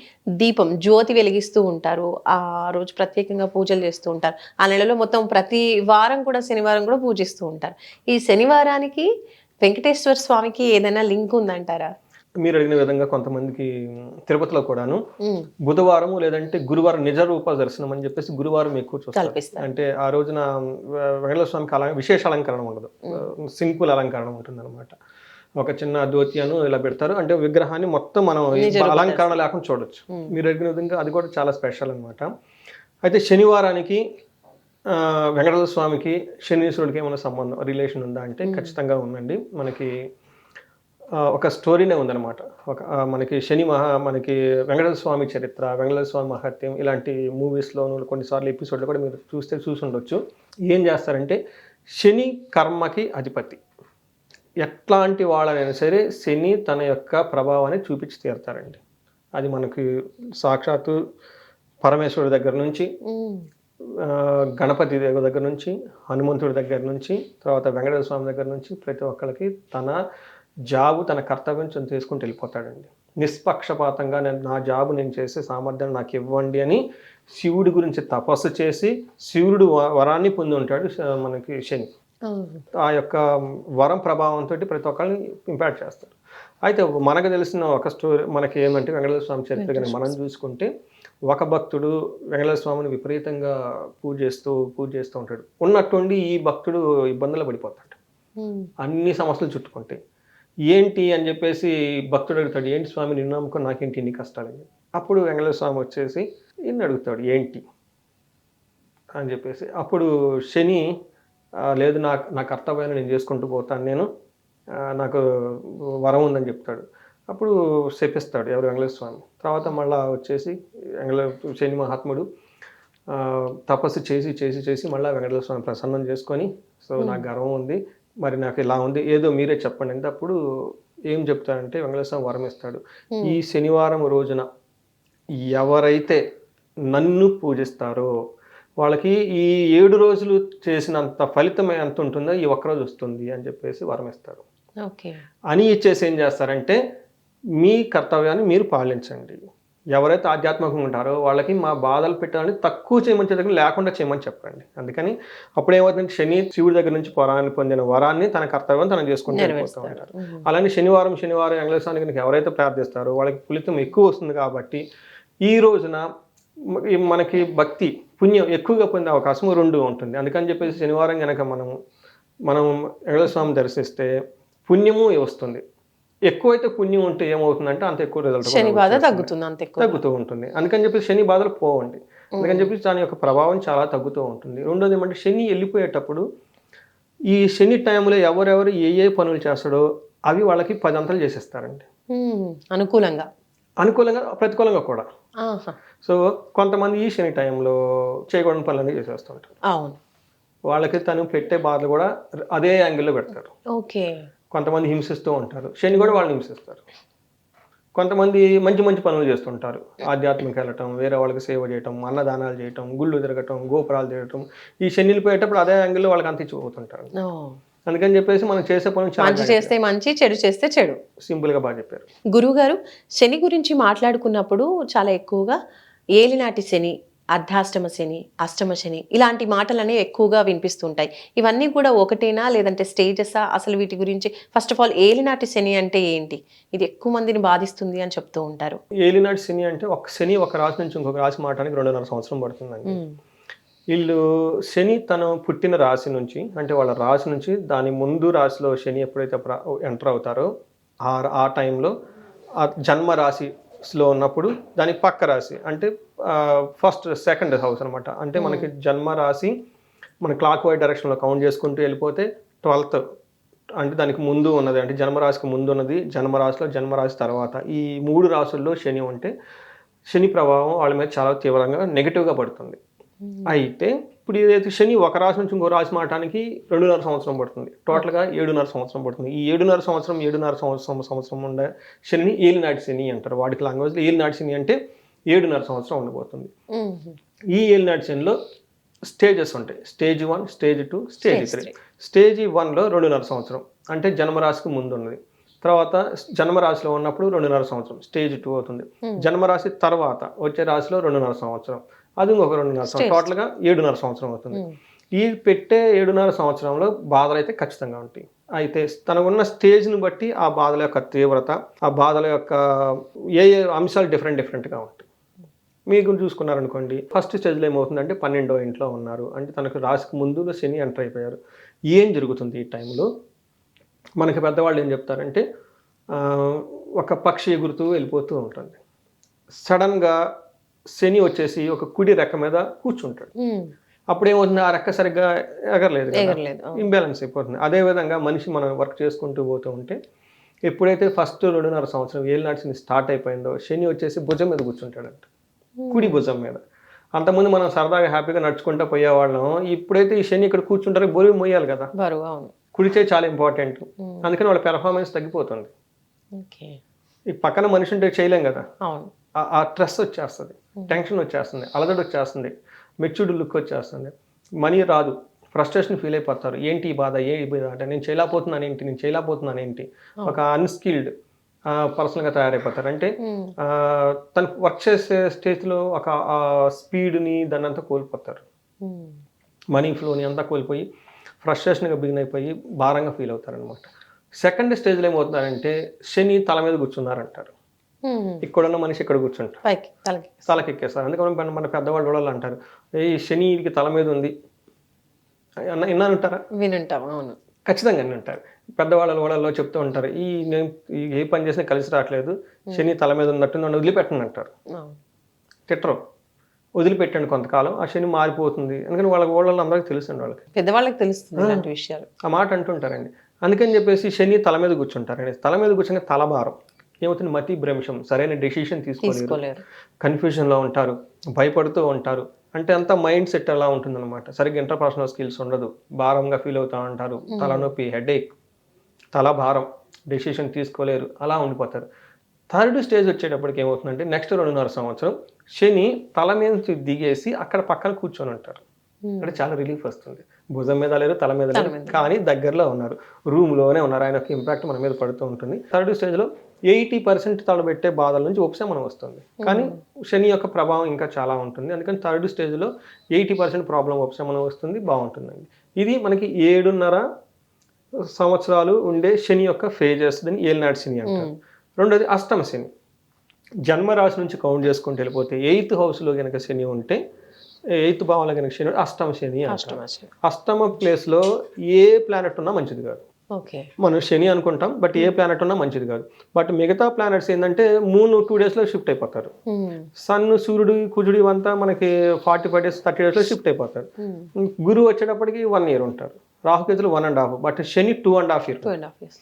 దీపం జ్యోతి వెలిగిస్తూ ఉంటారు. ఆ రోజు ప్రత్యేకంగా పూజలు చేస్తూ ఉంటారు. ఆ నెలలో మొత్తం ప్రతి వారం కూడా శనివారం కూడా పూజిస్తూ ఉంటారు. ఈ శనివారానికి వెంకటేశ్వర స్వామికి ఏదైనా లింక్ ఉందంటారా? మీరు అడిగిన విధంగా కొంతమందికి తిరుపతిలో కూడాను బుధవారం లేదంటే గురువారం నిజ రూప దర్శనం అని చెప్పేసి గురువారం ఎక్కువ చూస్తారు. అంటే ఆ రోజున వెంకటేశ్వర స్వామికి విశేష అలంకరణ ఉండదు, సింపుల్ అలంకరణ ఉంటుంది అనమాట. ఒక చిన్న ధోతియాను ఇలా పెడతారు, అంటే విగ్రహాన్ని మొత్తం మనం అలంకరణ లేకుండా చూడొచ్చు. మీరు అడిగిన విధంగా అది కూడా చాలా స్పెషల్ అనమాట. అయితే శనివారానికి వెంకటేశ్వర స్వామికి శనీశ్వరుడికి ఏమైనా సంబంధం రిలేషన్ ఉందా అంటే ఖచ్చితంగా ఉందండి. మనకి ఒక స్టోరీనే ఉందన్నమాట. మనకి మనకి వెంకటేశ్వర స్వామి చరిత్ర, వెంకటేశ్వర స్వామి మహత్యం ఇలాంటి మూవీస్లోను కొన్నిసార్లు ఎపిసోడ్లో కూడా మీరు చూసి ఉండొచ్చు. ఏం చేస్తారంటే శని కర్మకి అధిపతి. ఎట్లాంటి వాళ్ళనైనా సరే శని తన యొక్క ప్రభావాన్ని చూపించి తీరుతారండి. అది మనకి సాక్షాత్తు పరమేశ్వరుడి దగ్గర నుంచి, గణపతి దేవుడి దగ్గర నుంచి, హనుమంతుడి దగ్గర నుంచి, తర్వాత వెంకటేశ్వర స్వామి దగ్గర నుంచి ప్రతి ఒక్కరికి తన జాబు, తన కర్తవ్యం చేసుకుంటూ వెళ్ళిపోతాడండి. నిష్పక్షపాతంగా నా జాబు నేను చేసే సామర్థ్యం నాకు ఇవ్వండి అని శివుడి గురించి తపస్సు చేసి శివుడు వరాన్ని పొంది ఉంటాడు మనకి శని. ఆ యొక్క వరం ప్రభావంతో ప్రతి ఒక్కరిని ఇంపాక్ట్ చేస్తారు. అయితే మనకు తెలిసిన ఒక స్టోరీ మనకి ఏమంటే వెంకటేశ్వర స్వామి చరిత్ర కానీ మనం చూసుకుంటే ఒక భక్తుడు వెంకటేశ్వర స్వామిని విపరీతంగా పూజ చేస్తూ ఉంటాడు. ఉన్నట్టుండి ఈ భక్తుడు ఇబ్బందులు పడిపోతాడు. అన్ని సమస్యలు చుట్టుకుంటాయి. ఏంటి అని చెప్పేసి భక్తుడు అడుగుతాడు, ఏంటి స్వామి నిన్ను నమ్ముకొని నాకేంటి ఇన్ని కష్టాలని. అప్పుడు వెంకటేశ్వర స్వామి వచ్చేసి ఇన్ని అడుగుతాడు ఏంటి అని చెప్పేసి. అప్పుడు శని లేదు నా కర్తవ్యాన్ని నేను చేసుకుంటూ పోతాను, నాకు వరం ఉందని చెప్తాడు. అప్పుడు శపిస్తాడు ఎవరు వెంకటేశ్వర స్వామి. తర్వాత మళ్ళీ వచ్చేసి శని మహాత్ముడు తపస్సు చేసి మళ్ళీ వెంకటేశ్వర స్వామి ప్రసన్నం చేసుకొని, సో నాకు గర్వం ఉంది, మరి నాకు ఇలా ఉంది, ఏదో మీరే చెప్పండి అంటే అప్పుడు ఏం చెప్తాడంటే వెంకటేశ్వర స్వామి వరం ఇస్తాడు. ఈ శనివారం రోజున ఎవరైతే నన్ను పూజిస్తారో వాళ్ళకి ఈ 7 రోజులు చేసినంత ఫలితం ఎంత ఉంటుందో ఈ ఒక్కరోజు వస్తుంది అని చెప్పేసి వరం ఇస్తారు. అని ఇచ్చేసి ఏం చేస్తారంటే మీ కర్తవ్యాన్ని మీరు పాలించండి. ఎవరైతే ఆధ్యాత్మికంగా ఉంటారో వాళ్ళకి మా బాధలు పెట్టాలని తక్కువ చేయమని దగ్గర లేకుండా చేయమని చెప్పండి. అందుకని అప్పుడు ఏమవుతుందంటే శని శివుడి దగ్గర నుంచి పొందిన వరాన్ని తన కర్తవ్యం తను చేసుకుంటూ వెళ్ళిపోతూ ఉంటారు. అలానే శనివారం వెంకటేశ్వర స్వామికి ఎవరైతే ప్రార్థిస్తారో వాళ్ళకి ఫలితం ఎక్కువ వస్తుంది. కాబట్టి ఈ రోజున మనకి భక్తి పుణ్యం ఎక్కువగా పొందే అవకాశం 2 ఉంటుంది. అందుకని చెప్పేసి శనివారం కనుక మనం వెంకటేశ్వర స్వామి దర్శిస్తే పుణ్యము వస్తుంది. ఎక్కువైతే పుణ్యం ఉంటే ఏమవుతుందంటే అంత ఎక్కువ రిజల్ట్ తగ్గుతూ ఉంటుంది. అందుకని చెప్పి శని బాధలు పోవండి. అందుకని చెప్పి దాని యొక్క ప్రభావం చాలా తగ్గుతూ ఉంటుంది. రెండోది ఏమంటే శని వెళ్ళిపోయేటప్పుడు ఈ శని టైంలో ఎవరెవరు ఏ పనులు చేస్తాడో అవి వాళ్ళకి 10 అంతలు చేసేస్తారండి. అనుకూలంగా ప్రతికూలంగా కూడా. సో కొంతమంది ఈ శని టైంలో చేయకూడని పనులన్నీ చేసేస్తుంటారు. వాళ్ళకి తను పెట్టే బాధలు కూడా అదే యాంగిల్లో పెడతారు. కొంతమంది హింసిస్తూ ఉంటారు, శని కూడా వాళ్ళని హింసిస్తారు. కొంతమంది మంచి పనులు చేస్తుంటారు, ఆధ్యాత్మిక వెళ్ళటం, వేరే వాళ్ళకి సేవ చేయటం, అన్నదానాలు చేయటం, గుళ్ళు తిరగటం, గోపురాలు తిరగటం. ఈ శని వెళ్ళిపోయేటప్పుడు అదే యాంగిల్లో వాళ్ళకి అంతించిపోతుంటారు. అందుకని చెప్పేసి మనం చేసే పనులు మంచి చేస్తే మంచి, చెడు చేస్తే చెడు, సింపుల్గా బాగా చెప్పారు. గురువుగారు శని గురించి మాట్లాడుకున్నప్పుడు చాలా ఎక్కువగా ఏలినాటి శని, అర్ధాష్టమ శని, అష్టమ శని ఇలాంటి మాటలనే ఎక్కువగా వినిపిస్తుంటాయి. ఇవన్నీ కూడా ఒకటేనా లేదంటే స్టేజెసా? అసలు వీటి గురించి ఫస్ట్ ఆఫ్ ఆల్ ఏలినాటి శని అంటే ఏంటి? ఇది ఎక్కువ మందిని బాధిస్తుంది అని చెప్తూ ఉంటారు. ఏలినాటి శని అంటే ఒక రాశి నుంచి ఇంకొక రాశి మారడానికి 2.5 సంవత్సరం పడుతుందండి. వీళ్ళు శని తను పుట్టిన రాశి నుంచి అంటే వాళ్ళ రాశి నుంచి దాని ముందు రాశిలో శని ఎప్పుడైతే ఎంటర్ అవుతారో ఆ టైంలో ఆ జన్మ రాశిలో ఉన్నప్పుడు దాని పక్క రాశి అంటే ఫస్ట్ సెకండ్ హౌస్ అనమాట. అంటే మనకి జన్మ రాశి మన క్లాక్ వైజ్ డైరెక్షన్లో కౌంట్ చేసుకుంటూ వెళ్ళిపోతే 12th అంటే దానికి ముందు ఉన్నది, అంటే జన్మరాశికి ముందు ఉన్నది, జన్మరాశి తర్వాత ఈ 3 రాశుల్లో శని ఉంటే శని ప్రభావం వాళ్ళ మీద చాలా తీవ్రంగా నెగిటివ్గా పడుతుంది. అయితే ఇప్పుడు ఏదైతే శని ఒక రాశి నుంచి ఇంకో రాశి మారడానికి 2.5 సంవత్సరం పడుతుంది. టోటల్గా 7.5 సంవత్సరం పడుతుంది. ఈ 7.5 సంవత్సరం ఉండే శనిని ఏలినాటి శని అంటారు. వాడికి లాంగ్వేజ్లో ఏలినాటి శని అంటే 7.5 సంవత్సరం ఉండిపోతుంది. ఈ ఏలినాటి శనిలో స్టేజెస్ ఉంటాయి. Stage 1, stage 2, stage 3. స్టేజ్ 1లో 2.5 సంవత్సరం అంటే జన్మరాశికి ముందు ఉన్నది. తర్వాత జన్మరాశిలో ఉన్నప్పుడు 2.5 సంవత్సరం స్టేజ్ 2 అవుతుంది. జన్మరాశి తర్వాత వచ్చే రాశిలో 2.5 సంవత్సరం, అది ఇంకొక 2.5 సంవత్సరం, టోటల్గా 7.5 సంవత్సరం అవుతుంది. ఈ పెట్టే 7.5 సంవత్సరంలో బాధలు అయితే ఖచ్చితంగా ఉంటాయి. అయితే తనకున్న స్టేజ్ని బట్టి ఆ బాధల యొక్క తీవ్రత, ఆ బాధల యొక్క ఏ అంశాలు డిఫరెంట్గా ఉంటాయి. మీకు చూసుకున్నారనుకోండి, ఫస్ట్ స్టేజ్లో ఏమవుతుందంటే 12వ ఇంట్లో ఉన్నారు అంటే తనకు రాశికి ముందు శని ఎంటర్ అయిపోయారు. ఏం జరుగుతుంది ఈ టైంలో? మనకి పెద్దవాళ్ళు ఏం చెప్తారంటే ఒక పక్షి ఎగురుతూ వెళ్ళిపోతూ ఉంటుంది. సడన్గా శని వచ్చేసి ఒక కుడి రెక్క మీద కూర్చుంటాడు. అప్పుడు ఏమవుతుంది, ఆ రెక్క సరిగ్గా ఎగరలేదు కదా, ఎగరలేదు. ఇంబ్యాలెన్స్ అయిపోతుంది. అదేవిధంగా మనిషి మనం వర్క్ చేసుకుంటూ పోతూ ఉంటే ఎప్పుడైతే ఫస్ట్ 2.5 సంవత్సరం ఏలినాటి శని స్టార్ట్ అయిపోయిందో శని వచ్చేసి భుజం మీద కూర్చుంటాడంట, కుడి భుజం మీద. అంతకుముందు మనం సరదాగా హ్యాపీగా నడుచుకుంటూ పోయేవాళ్ళం. ఇప్పుడైతే ఈ శని ఇక్కడ కూర్చుంటారో బరువు మోయాలి కదా, బరువు. అవును. కుడి చేయి చాలా ఇంపార్టెంట్. అందుకని వాళ్ళ పెర్ఫార్మెన్స్ తగ్గిపోతుంది. ఓకే. ఈ పక్కన మనిషి ఉంటే చేయలేం కదా, అవును. ఆ స్ట్రెస్ వచ్చేస్తుంది, టెన్షన్ వచ్చేస్తుంది, అలజడి వచ్చేస్తుంది, మెచ్యూర్డ్ లుక్ వచ్చేస్తుంది, మనీ రాదు, ఫ్రస్ట్రేషన్ ఫీల్ అయిపోతారు. ఏంటి ఈ బాధ, ఈ బాధ అంటే నేను చేయలేకపోతున్నాను ఏంటి, ఒక అన్స్కిల్డ్ పర్సన్గా తయారైపోతారు. అంటే తను వర్క్ చేసే స్టేజ్లో ఒక స్పీడ్ని దాన్ని అంతా కోల్పోతారు, మనీ ఫ్లోని అంతా కోల్పోయి ఫ్రస్ట్రేషన్గా బిగిన్ అయిపోయి భారంగా ఫీల్ అవుతారు అనమాట. సెకండ్ స్టేజ్లో ఏమవుతున్నారంటే శని తల మీద కూర్చున్నారంటారు. ఇక్కడున్న మనిషి ఇక్కడ కూర్చుంటారు, తలకెక్కేస్తారు. అందుకని మన పెద్దవాళ్ళు కూడా అంటారు, ఈ శనికి తల మీద ఉంది విన్నానుంటారా? వినుంటాం. అవును, ఖచ్చితంగా వినుంటారు. పెద్దవాళ్ళ ఓడల్లో చెప్తూ ఉంటారు, నేను ఏ పని చేసినా కలిసి రావట్లేదు, శని తల మీద ఉన్నట్టు నన్ను వదిలిపెట్టండి అంటారు. తిట్టరు, వదిలిపెట్టండి కొంతకాలం, ఆ శని మారిపోతుంది. అందుకని వాళ్ళ ఓళ్ళల్లో అందరికీ తెలుసండి, వాళ్ళకి పెద్దవాళ్ళకి తెలుస్తుంది ఇలాంటి విషయాలు, ఆ మాట అంటుంటారండి. అందుకని చెప్పేసి శని తల మీద కూర్చుంటారండి. తల మీద కూర్చుని తలభారం ఏమవుతుంది, మతి భ్రంశం, సరైన డెసిషన్ తీసుకోలేరు, కన్ఫ్యూజన్లో ఉంటారు, భయపడుతూ ఉంటారు. అంటే అంతా మైండ్ సెట్ ఎలా ఉంటుందన్నమాట. సరిగ్గా ఇంటర్పర్సనల్ స్కిల్స్ ఉండదు, భారంగా ఫీల్ అవుతూ ఉంటారు, తలనొప్పి, హెడేక్, తల భారం, డెసిషన్ తీసుకోలేరు, అలా ఉండిపోతారు. థర్డ్ స్టేజ్ వచ్చేటప్పటికి ఏమవుతుందంటే నెక్స్ట్ 2.5 సంవత్సరం శని తల మీద నుంచి దిగేసి అక్కడ పక్కన కూర్చొని ఉంటారు. అంటే చాలా రిలీఫ్ వస్తుంది. భుజం మీద లేరు, తల మీద లేరు, కానీ దగ్గరలో ఉన్నారు, రూమ్లోనే ఉన్నారు. ఆయన యొక్క ఇంపాక్ట్ మన మీద పడుతూ ఉంటుంది. థర్డ్ స్టేజ్లో 80% తలబెట్టే బాధల నుంచి ఉపశమనం వస్తుంది, కానీ శని యొక్క ప్రభావం ఇంకా చాలా ఉంటుంది. అందుకని థర్డ్ స్టేజ్లో 80% ప్రాబ్లం ఉపశమనం వస్తుంది, బాగుంటుందండి. ఇది మనకి 7.5 సంవత్సరాలు ఉండే శని యొక్క ఫేజెస్, దీన్ని ఏలినాటి శని అంటారు. రెండోది అష్టమ శని. జన్మరాశి నుంచి కౌంట్ చేసుకుంటూ వెళ్ళిపోతే 8th హౌస్లో కనుక శని ఉంటే, 8th భావంలో కనుక శని అష్టమ శని అంటారు. అష్టమ ప్లేస్లో ఏ ప్లానెట్ ఉన్నా మంచిది కాదు. మనం శని అనుకుంటాం, బట్ ఏ ప్లానెట్ ఉన్నా మంచిది కాదు. బట్ మిగతా ప్లానెట్స్ ఏంటంటే మూన్ 2 డేస్లో షిఫ్ట్ అయిపోతారు. సన్, సూర్యుడు, కుజుడు ఇవంతా మనకి 45 డేస్ 30 డేస్లో షిఫ్ట్ అయిపోతారు. గురువు వచ్చేటప్పటికి 1 year ఉంటారు, రాహుకేతులు 1.5, బట్ శని 2.5 years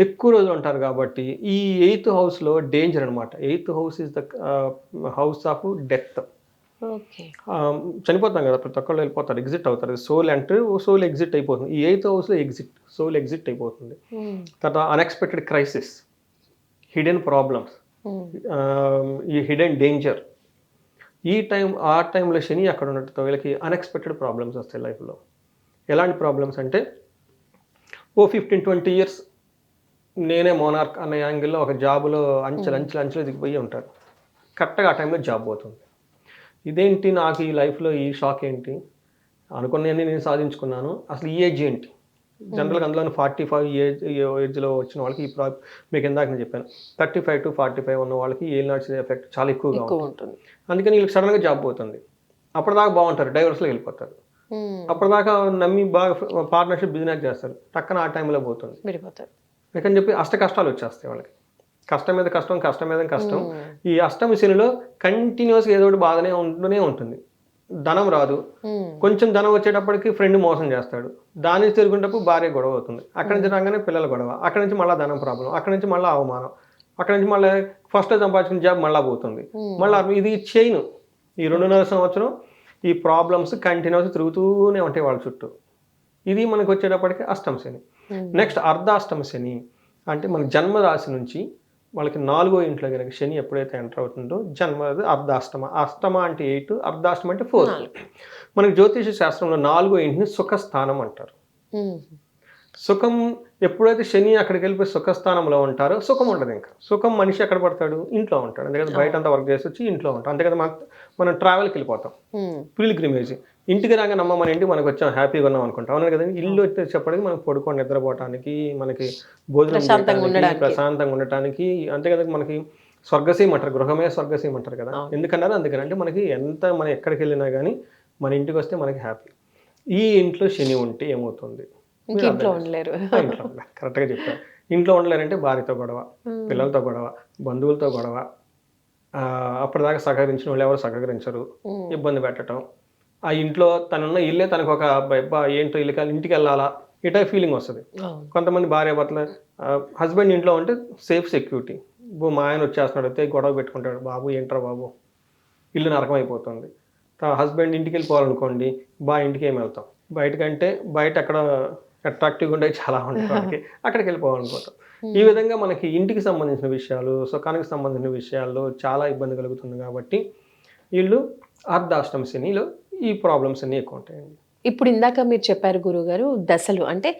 ఎక్కువ రోజులు ఉంటారు. కాబట్టి ఈ 8th హౌస్లో డేంజర్ అనమాట. 8th house is the house of death. చనిపోతాం కదా, ప్రతి ఒక్కళ్ళు వెళ్ళిపోతారు, ఎగ్జిట్ అవుతారు. సోల్ ఎంటర్, సోల్ ఎగ్జిట్ అయిపోతుంది. ఈ 8th హౌస్లో సోల్ ఎగ్జిట్ అయిపోతుంది. తర్వాత అన్ఎక్స్పెక్టెడ్ క్రైసిస్, హిడెన్ ప్రాబ్లమ్స్, ఈ హిడెన్ డేంజర్. ఆ టైంలో శని అక్కడ ఉన్నట్టు వీళ్ళకి అన్ఎక్స్పెక్టెడ్ ప్రాబ్లమ్స్ వస్తాయి లైఫ్లో. ఎలాంటి ప్రాబ్లమ్స్ అంటే 15-20 years నేనే మోనార్క్ అన్న యాంగిల్లో ఒక జాబులో అంచెలు దిగిపోయి ఉంటారు. కరెక్ట్గా ఆ టైంలో జాబ్ పోతుంది. ఇదేంటి, నాకు ఈ లైఫ్లో ఈ షాక్ ఏంటి, అనుకున్నవన్నీ నేను సాధించుకున్నాను, అసలు ఈ ఏజ్ ఏంటి. జనరల్గా అందులో 45 ఏజ్లో వచ్చిన వాళ్ళకి మీకు ఇందాక నేను చెప్పాను, 35 to 45 ఉన్న వాళ్ళకి ఏలినాటి ఎఫెక్ట్ చాలా ఎక్కువగా ఉంటుంది. అందుకని వీళ్ళకి సడన్గా జాబ్ పోతుంది. అప్పటిదాకా బాగుంటారు, డైవర్స్లో వెళ్ళిపోతారు. అప్పటిదాకా నమ్మి బాగా పార్ట్నర్షిప్ బిజినెస్ చేస్తారు, టక్కన ఆ టైంలో పోతుంది, ఎందుకని చెప్పి అష్ట కష్టాలు వచ్చేస్తాయి వాళ్ళకి. కష్టం మీద కష్టం. ఈ అష్టమ శనిలో కంటిన్యూస్గా ఏదో ఒకటి బాధనే ఉంటూనే ఉంటుంది. ధనం రాదు, కొంచెం ధనం వచ్చేటప్పటికి ఫ్రెండ్ మోసం చేస్తాడు, దాని నుంచి తిరుగుంటప్పుడు భార్య గొడవ అవుతుంది, అక్కడి నుంచి రాగానే పిల్లల గొడవ, అక్కడి నుంచి మళ్ళీ ధనం ప్రాబ్లం, అక్కడి నుంచి మళ్ళీ అవమానం, అక్కడి నుంచి మళ్ళీ ఫస్ట్ సంపాదించిన జాబ్ మళ్ళీ పోతుంది, మళ్ళీ ఇది చైన్. ఈ 2.5 సంవత్సరం ఈ ప్రాబ్లమ్స్ కంటిన్యూస్ తిరుగుతూనే ఉంటాయి వాళ్ళ చుట్టూ. ఇది మనకు వచ్చేటప్పటికి అష్టమ శని. నెక్స్ట్ అర్ధాష్టమ శని అంటే మన జన్మరాశి నుంచి వాళ్ళకి 4వ ఇంట్లో కనుక శని ఎప్పుడైతే ఎంటర్ అవుతుందో అర్ధాష్టమ. అష్టమ అంటే 8, అర్ధాష్టమ అంటే 4. మనకి జ్యోతిష శాస్త్రంలో 4వ ఇంటిని సుఖస్థానం అంటారు. సుఖం ఎప్పుడైతే శని అక్కడికి వెళ్ళిపోయి సుఖస్థానంలో ఉంటారో సుఖం ఉండదు. ఇంకా సుఖం మనిషి ఎక్కడ పడతాడు, ఇంట్లో ఉంటాడు. అంతేకాదు బయట అంతా వర్క్ చేసి వచ్చి ఇంట్లో ఉంటాం. అంతేకాదు మనం ట్రావెల్కి వెళ్ళిపోతాం, పిల్గ్రిమేజ్. ఇంటికి రాగానే మన ఇంటికి మనకు వచ్చాం, హ్యాపీగా ఉన్నాం అనుకుంటాం. అవును కదండి. ఇల్లు వచ్చే చెప్పడానికి మనకు పడుకొని నిద్రపోవటానికి, మనకి భోజనం ప్రశాంతంగా ఉండటానికి. అంతేకదా మనకి స్వర్గసీమ అంటారు, గృహమే స్వర్గసీమ అంటారు కదా. ఎందుకన్నారు, అందుకని అంటే మనకి మనం ఎక్కడికి వెళ్ళినా కానీ మన ఇంటికి వస్తే మనకి హ్యాపీ. ఈ ఇంట్లో శని ఉంటే ఏమవుతుంది, ఇంట్లో ఉండలేరు. కరెక్ట్గా చెప్పారు. ఇంట్లో ఉండలేరంటే భార్యతో గొడవ, పిల్లలతో గొడవ, బంధువులతో గొడవ, అప్పటిదాకా సహకరించిన వాళ్ళు ఎవరు సహకరించరు, ఇబ్బంది పెట్టడం, ఆ ఇంట్లో తనున్న ఇల్లే తనకు ఒక ఏంటో ఇంటికి వెళ్ళాలా ఇటా ఫీలింగ్ వస్తుంది. కొంతమంది భార్య భర్తలు హస్బెండ్ ఇంట్లో ఉంటే సేఫ్ సెక్యూరిటీ, మా ఆయన వచ్చేస్తున్నాడు అయితే గొడవ పెట్టుకుంటాడు, బాబు ఏంట్రా బాబు ఇల్లు నరకం అయిపోతుంది. హస్బెండ్ ఇంటికి వెళ్ళిపోవాలనుకోండి, ఇంటికి ఏమి వెళ్తాం, బయటకంటే బయట అక్కడ అట్రాక్టివ్గా ఉండేవి చాలా ఉంటాయి వాళ్ళకి, అక్కడికి వెళ్ళిపోవాలనుకుంటాం. ఈ విధంగా మనకి ఇంటికి సంబంధించిన విషయాలు, సుఖానికి సంబంధించిన విషయాల్లో చాలా ఇబ్బంది కలుగుతుంది. కాబట్టి వీళ్ళు అర్ధాష్టమ శనిలో ఈ ప్రాబ్లమ్స్ అన్నీ ఎక్కువ ఉంటాయండి. ఇప్పుడు ఇందాక మీరు చెప్పారు గురుగారు, దశలు అంటే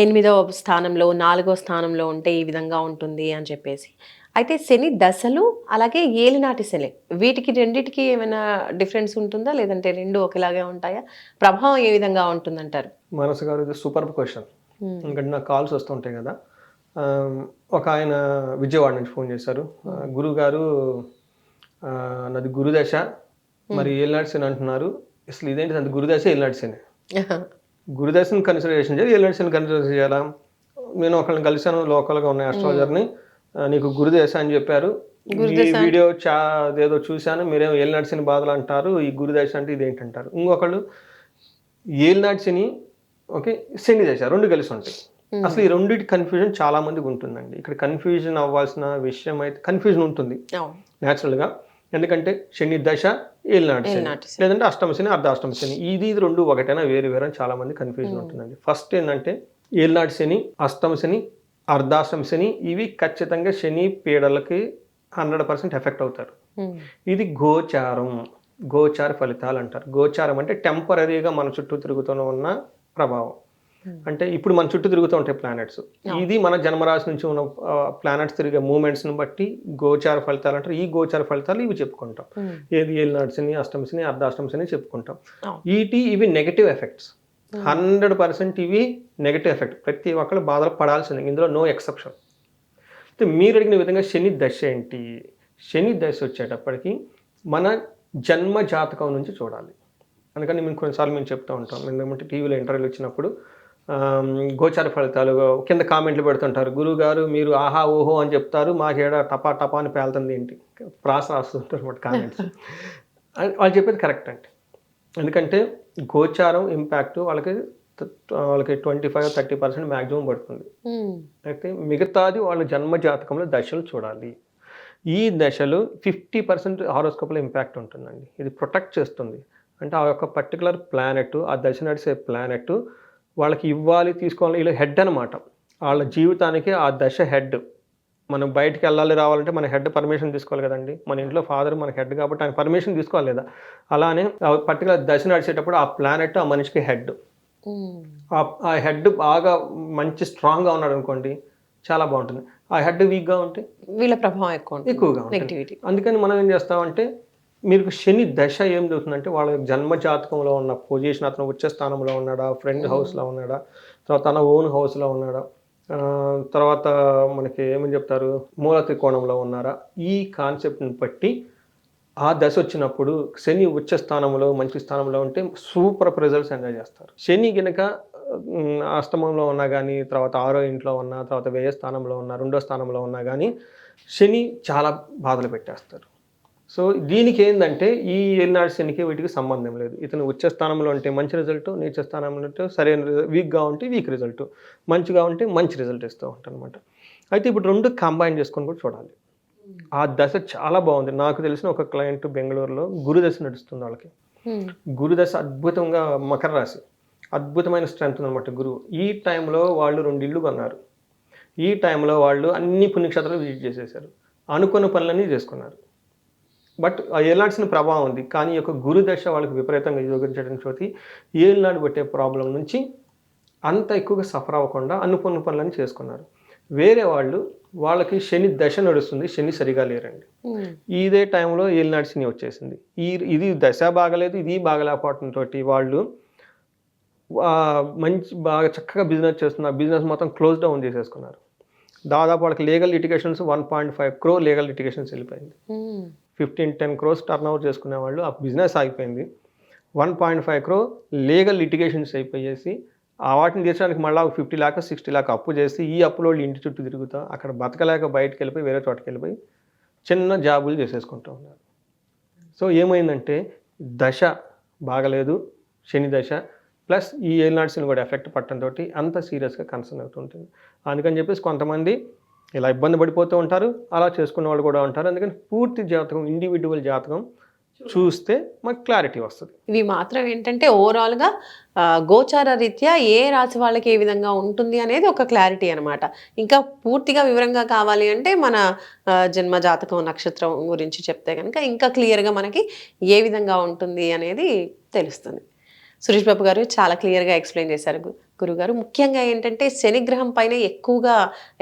8వ స్థానంలో 4వ స్థానంలో ఉంటే ఈ విధంగా ఉంటుంది అని చెప్పేసి. అయితే శని దశలు అలాగే ఏలినాటి శని, వీటికి రెండిటికి ఏమైనా డిఫరెన్స్ ఉంటుందా, లేదంటే రెండు ఒకేలాగే ఉంటాయా? ప్రభావం ఏ విధంగా ఉంటుందంటారు? మనసు గారు, ఇది సూపర్ క్వశ్చన్. ఎందుకంటే నాకు కాల్స్ వస్తుంటాయి కదా. ఒక ఆయన విజయవాడ నుంచి ఫోన్ చేశారు, గురువు గారు నాది గురుదశ, మరి ఏలినాటి శని అంటున్నారు, అసలు ఇదేంటి అంత గురుదశ ఏలినాటి శని, గురుదశని కన్సిడరేషన్ చేయాలి ఏలినాటి శని కన్సిడర్ చేయాలా? నేను ఒకళ్ళని కలిశాను లోకల్గా ఉన్న ఆస్ట్రాలజర్ని, నీకు గురుదశ అని చెప్పారు, ఈ వీడియో ఏదో చూశాను, మీరేమో ఏలినాటి శని బాధలు అంటారు, ఈ గురుదశ అంటే ఇదేంటంటారు. ఇంకొకళ్ళు ఏలినాటి శని ఓకే శని దశ రెండు కలిసి ఉంటాయి. అసలు ఈ రెండింటి కన్ఫ్యూజన్ చాలా మందికి ఉంటుందండి. ఇక్కడ కన్ఫ్యూజన్ అవ్వాల్సిన విషయం అయితే కన్ఫ్యూజన్ ఉంటుంది న్యాచురల్గా. ఎందుకంటే శని దశ ఏలినాటి శని, లేదంటే అష్టమ శని అర్ధాష్టమ శని, ఇది రెండు ఒకటైనా వేరు వేరు అని చాలా మంది కన్ఫ్యూజన్ ఉంటుందండి. ఫస్ట్ ఏంటంటే ఏలినాటి శని, అష్టమ శని, అర్ధాష్టమ శని ఇవి ఖచ్చితంగా శని పీడలకి 100% ఎఫెక్ట్ అవుతారు. ఇది గోచార ఫలితాలు అంటారు. గోచారం అంటే టెంపరీగా మన చుట్టూ తిరుగుతూనే ఉన్న ప్రభావం. అంటే ఇప్పుడు మన చుట్టూ తిరుగుతూ ఉంటాయి ప్లానెట్స్, ఇది మన జన్మరాశి నుంచి ఉన్న ప్లానెట్స్ తిరిగే మూమెంట్స్ని బట్టి గోచార ఫలితాలు అంటారు. ఈ గోచార ఫలితాలు ఇవి చెప్పుకుంటాం, ఏది ఏలినాటి శని, అష్టమ శని, అర్ధాష్టమ శని చెప్పుకుంటాం. ఇవి నెగటివ్ ఎఫెక్ట్స్, 100% ఇవి నెగటివ్ ఎఫెక్ట్, ప్రతి ఒక్కరు బాధలు పడాల్సింది, ఇందులో నో ఎక్సెప్షన్. అయితే మీరు అడిగిన విధంగా శని దశ ఏంటి? శని దశ వచ్చేటప్పటికి మన జన్మ జాతకం నుంచి చూడాలి. అందుకని కొన్నిసార్లు మేము చెప్తూ ఉంటాం, ఎందుకంటే టీవీలో ఇంటర్వ్యూలు ఇచ్చినప్పుడు గోచార ఫలితాలు కింద కామెంట్లు పెడుతుంటారు, గురువు గారు మీరు ఆహా ఓహో అని చెప్తారు, మాకేడ టపా టపా అని పేలుతుంది ఏంటి, ప్రాస రాస్తుంటారు అనమాట కామెంట్స్. వాళ్ళు చెప్పేది కరెక్ట్ అండి. ఎందుకంటే గోచారం ఇంపాక్ట్ వాళ్ళకి 25-30% మ్యాక్సిమం పడుతుంది. అయితే మిగతాది వాళ్ళ జన్మ జాతకంలో దశలు చూడాలి. ఈ దశలు 50% హారోస్కోప్లో ఇంపాక్ట్ ఉంటుందండి. ఇది ప్రొటెక్ట్ చేస్తుంది. అంటే ఆ యొక్క పర్టికులర్ ప్లానెట్, ఆ దశ నడిచే ప్లానెట్ వాళ్ళకి ఇవ్వాలి తీసుకోవాలి, ఇలా హెడ్ అనమాట. వాళ్ళ జీవితానికి ఆ దశ హెడ్. మనం బయటికి వెళ్ళాలి రావాలంటే మన హెడ్ పర్మిషన్ తీసుకోవాలి కదండి. మన ఇంట్లో ఫాదర్ మన హెడ్ కాబట్టి ఆయన పర్మిషన్ తీసుకోవాలి లేదా. అలానే ఆ పర్టికులర్ దశ నడిచేటప్పుడు ఆ ప్లానెట్ ఆ మనిషికి హెడ్. ఆ హెడ్ బాగా మంచి స్ట్రాంగ్గా ఉన్నాడు అనుకోండి, చాలా బాగుంటుంది. ఆ హెడ్ వీక్గా ఉంటే వీళ్ళ ప్రభావం ఎక్కువగా ఉంటుంది. అందుకని మనం ఏం చేస్తామంటే, మీరు శని దశ ఏం జరుగుతుందంటే వాళ్ళ జన్మ జాతకంలో ఉన్న పొజిషన్, అతను వచ్చే స్థానంలో ఉన్నాడా, ఫ్రెండ్ హౌస్లో ఉన్నాడా, తర్వాత తన ఓన్ హౌస్లో ఉన్నాడా, తర్వాత మనకి ఏమని చెప్తారు మూల త్రికోణంలో ఉన్నారా, ఈ కాన్సెప్ట్ని బట్టి ఆ దశ వచ్చినప్పుడు శని ఉచ్చ స్థానంలో మంచి స్థానంలో ఉంటే సూపర్ రిజల్ట్స్ ఎంజాయ్ చేస్తారు. శని కనుక అష్టమంలో ఉన్నా కానీ, తర్వాత 6వ ఇంట్లో ఉన్నా, తర్వాత వ్యయ స్థానంలో ఉన్నా, 2వ స్థానంలో ఉన్నా కానీ శని చాలా బాధలు పెట్టేస్తారు. సో దీనికి ఏంటంటే ఈ ఏలినాటి శనికి వీటికి సంబంధం లేదు. ఇతను ఉచ్చ స్థానంలో ఉంటే మంచి రిజల్ట్, నీచ స్థానంలో ఉంటే సరైన వీక్గా ఉంటే వీక్ రిజల్ట్, మంచిగా ఉంటే మంచి రిజల్ట్ ఇస్తూ ఉంటారు అనమాట. అయితే ఇప్పుడు రెండు కంబైన్ చేసుకొని కూడా చూడాలి. ఆ దశ చాలా బాగుంది. నాకు తెలిసిన ఒక క్లయింట్ బెంగళూరులో గురుదశ నడుస్తుంది వాళ్ళకి. గురుదశ అద్భుతంగా, మకర రాశి, అద్భుతమైన స్ట్రెంత్ అనమాట గురువు. ఈ టైంలో వాళ్ళు 2 ఇళ్ళు కొన్నారు. ఈ టైంలో వాళ్ళు అన్ని పుణ్యక్షేత్రాలు విజిట్ చేసేసారు, అనుకున్న పనులన్నీ చేసుకున్నారు. బట్ ఏలినాటి ప్రభావం ఉంది, కానీ ఈ యొక్క గురుదశ వాళ్ళకి విపరీతంగా యోగించడం చోటి ఏలినాడు పెట్టే ప్రాబ్లం నుంచి అంత ఎక్కువగా సఫర్ అవ్వకుండా అనుకున్న పనులన్నీ చేసుకున్నారు. వేరే వాళ్ళకి శని దశ నడుస్తుంది, శని సరిగా లేరండి. ఇదే టైంలో ఏలినాటి శని వచ్చేసింది. ఇది దశ బాగలేదు, ఇది బాగలేకపోవడంతో వాళ్ళు బాగా చక్కగా బిజినెస్ చేస్తున్నారు, బిజినెస్ మొత్తం క్లోజ్ డౌన్ చేసేసుకున్నారు. దాదాపు వాళ్ళకి legal litigations 1.5 crore legal litigations వెళ్ళిపోయింది. 15-10 crores టర్న్ ఓవర్ చేసుకునే వాళ్ళు, ఆ బిజినెస్ ఆగిపోయింది. 1.5 crore లీగల్ లిటిగేషన్స్ అయిపోయేసి వాటిని తీర్చడానికి మళ్ళీ 50 lakh 60 lakh అప్పు చేసి, ఈ అప్పులో వాళ్ళు ఇంటి చుట్టూ తిరుగుతా అక్కడ బతకలేక బయటకు వెళ్ళిపోయి వేరే చోటకి వెళ్ళిపోయి చిన్న జాబులు చేసేసుకుంటూ ఉన్నారు. సో ఏమైందంటే దశ బాగలేదు, శని దశ ప్లస్ ఈ ఏలినాటి శని కూడా ఎఫెక్ట్ పట్టడంతో అంత సీరియస్గా కన్సర్న్ అవుతుంటుంది. అందుకని చెప్పేసి కొంతమంది ఇలా ఇబ్బంది పడిపోతూ ఉంటారు, అలా చేసుకునే వాళ్ళు కూడా ఉంటారు. అందుకని పూర్తి జాతకం, ఇండివిజువల్ జాతకం చూస్తే మాకు క్లారిటీ వస్తుంది. ఇవి మాత్రం ఏంటంటే ఓవరాల్గా గోచార రీత్యా ఏ రాశి వాళ్ళకి ఏ విధంగా ఉంటుంది అనేది ఒక క్లారిటీ అనమాట. ఇంకా పూర్తిగా వివరంగా కావాలి అంటే మన జన్మ జాతకం నక్షత్రం గురించి చెప్తే కనుక ఇంకా క్లియర్గా మనకి ఏ విధంగా ఉంటుంది అనేది తెలుస్తుంది. సురేష్ బాబు గారు చాలా క్లియర్గా ఎక్స్ప్లెయిన్ చేశారు గురుగారు. ముఖ్యంగా ఏంటంటే శనిగ్రహం పైన ఎక్కువగా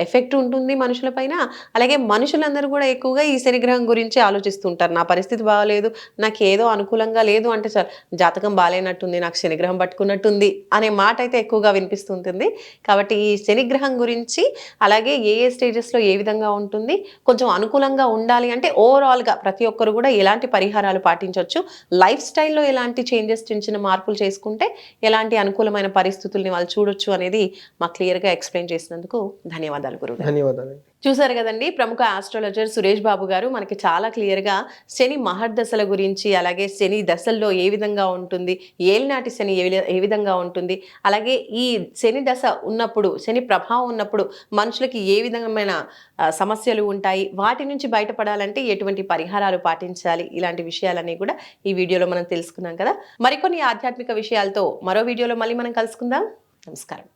ఎఫెక్ట్ ఉంటుంది మనుషులపైన. అలాగే మనుషులందరూ కూడా ఎక్కువగా ఈ శనిగ్రహం గురించి ఆలోచిస్తుంటారు. నా పరిస్థితి బాగాలేదు, నాకు ఏదో అనుకూలంగా లేదు అంటే సార్ జాతకం బాగాలేనట్టుంది, నాకు శనిగ్రహం పట్టుకున్నట్టుంది అనే మాట అయితే ఎక్కువగా వినిపిస్తుంటుంది. కాబట్టి ఈ శనిగ్రహం గురించి, అలాగే ఏ ఏ స్టేజెస్లో ఏ విధంగా ఉంటుంది, కొంచెం అనుకూలంగా ఉండాలి అంటే ఓవరాల్గా ప్రతి ఒక్కరు కూడా ఎలాంటి పరిహారాలు పాటించవచ్చు, లైఫ్ స్టైల్లో ఎలాంటి చేంజెస్, చిన్న చిన్న మార్పులు చేసుకుంటే ఎలాంటి అనుకూలమైన పరిస్థితుల్ని వాళ్ళు చూడొచ్చు అనేది మాకు క్లియర్గా ఎక్స్ప్లెయిన్ చేసినందుకు ధన్యవాదాలు గురువు. ధన్యవాదాలు. చూసారు కదండి, ప్రముఖ ఆస్ట్రాలజర్ సురేష్ బాబు గారు మనకి చాలా క్లియర్గా శని మహర్దశల గురించి, అలాగే శని దశల్లో ఏ విధంగా ఉంటుంది, ఏలినాటి శని ఏ విధంగా ఉంటుంది, అలాగే ఈ శని దశ ఉన్నప్పుడు, శని ప్రభావం ఉన్నప్పుడు మనుషులకి ఏ విధమైన సమస్యలు ఉంటాయి, వాటి నుంచి బయటపడాలంటే ఎటువంటి పరిహారాలు పాటించాలి, ఇలాంటి విషయాలన్నీ కూడా ఈ వీడియోలో మనం తెలుసుకున్నాం కదా. మరికొన్ని ఆధ్యాత్మిక విషయాలతో మరో వీడియోలో మళ్ళీ మనం కలుసుకుందాం. నమస్కారం.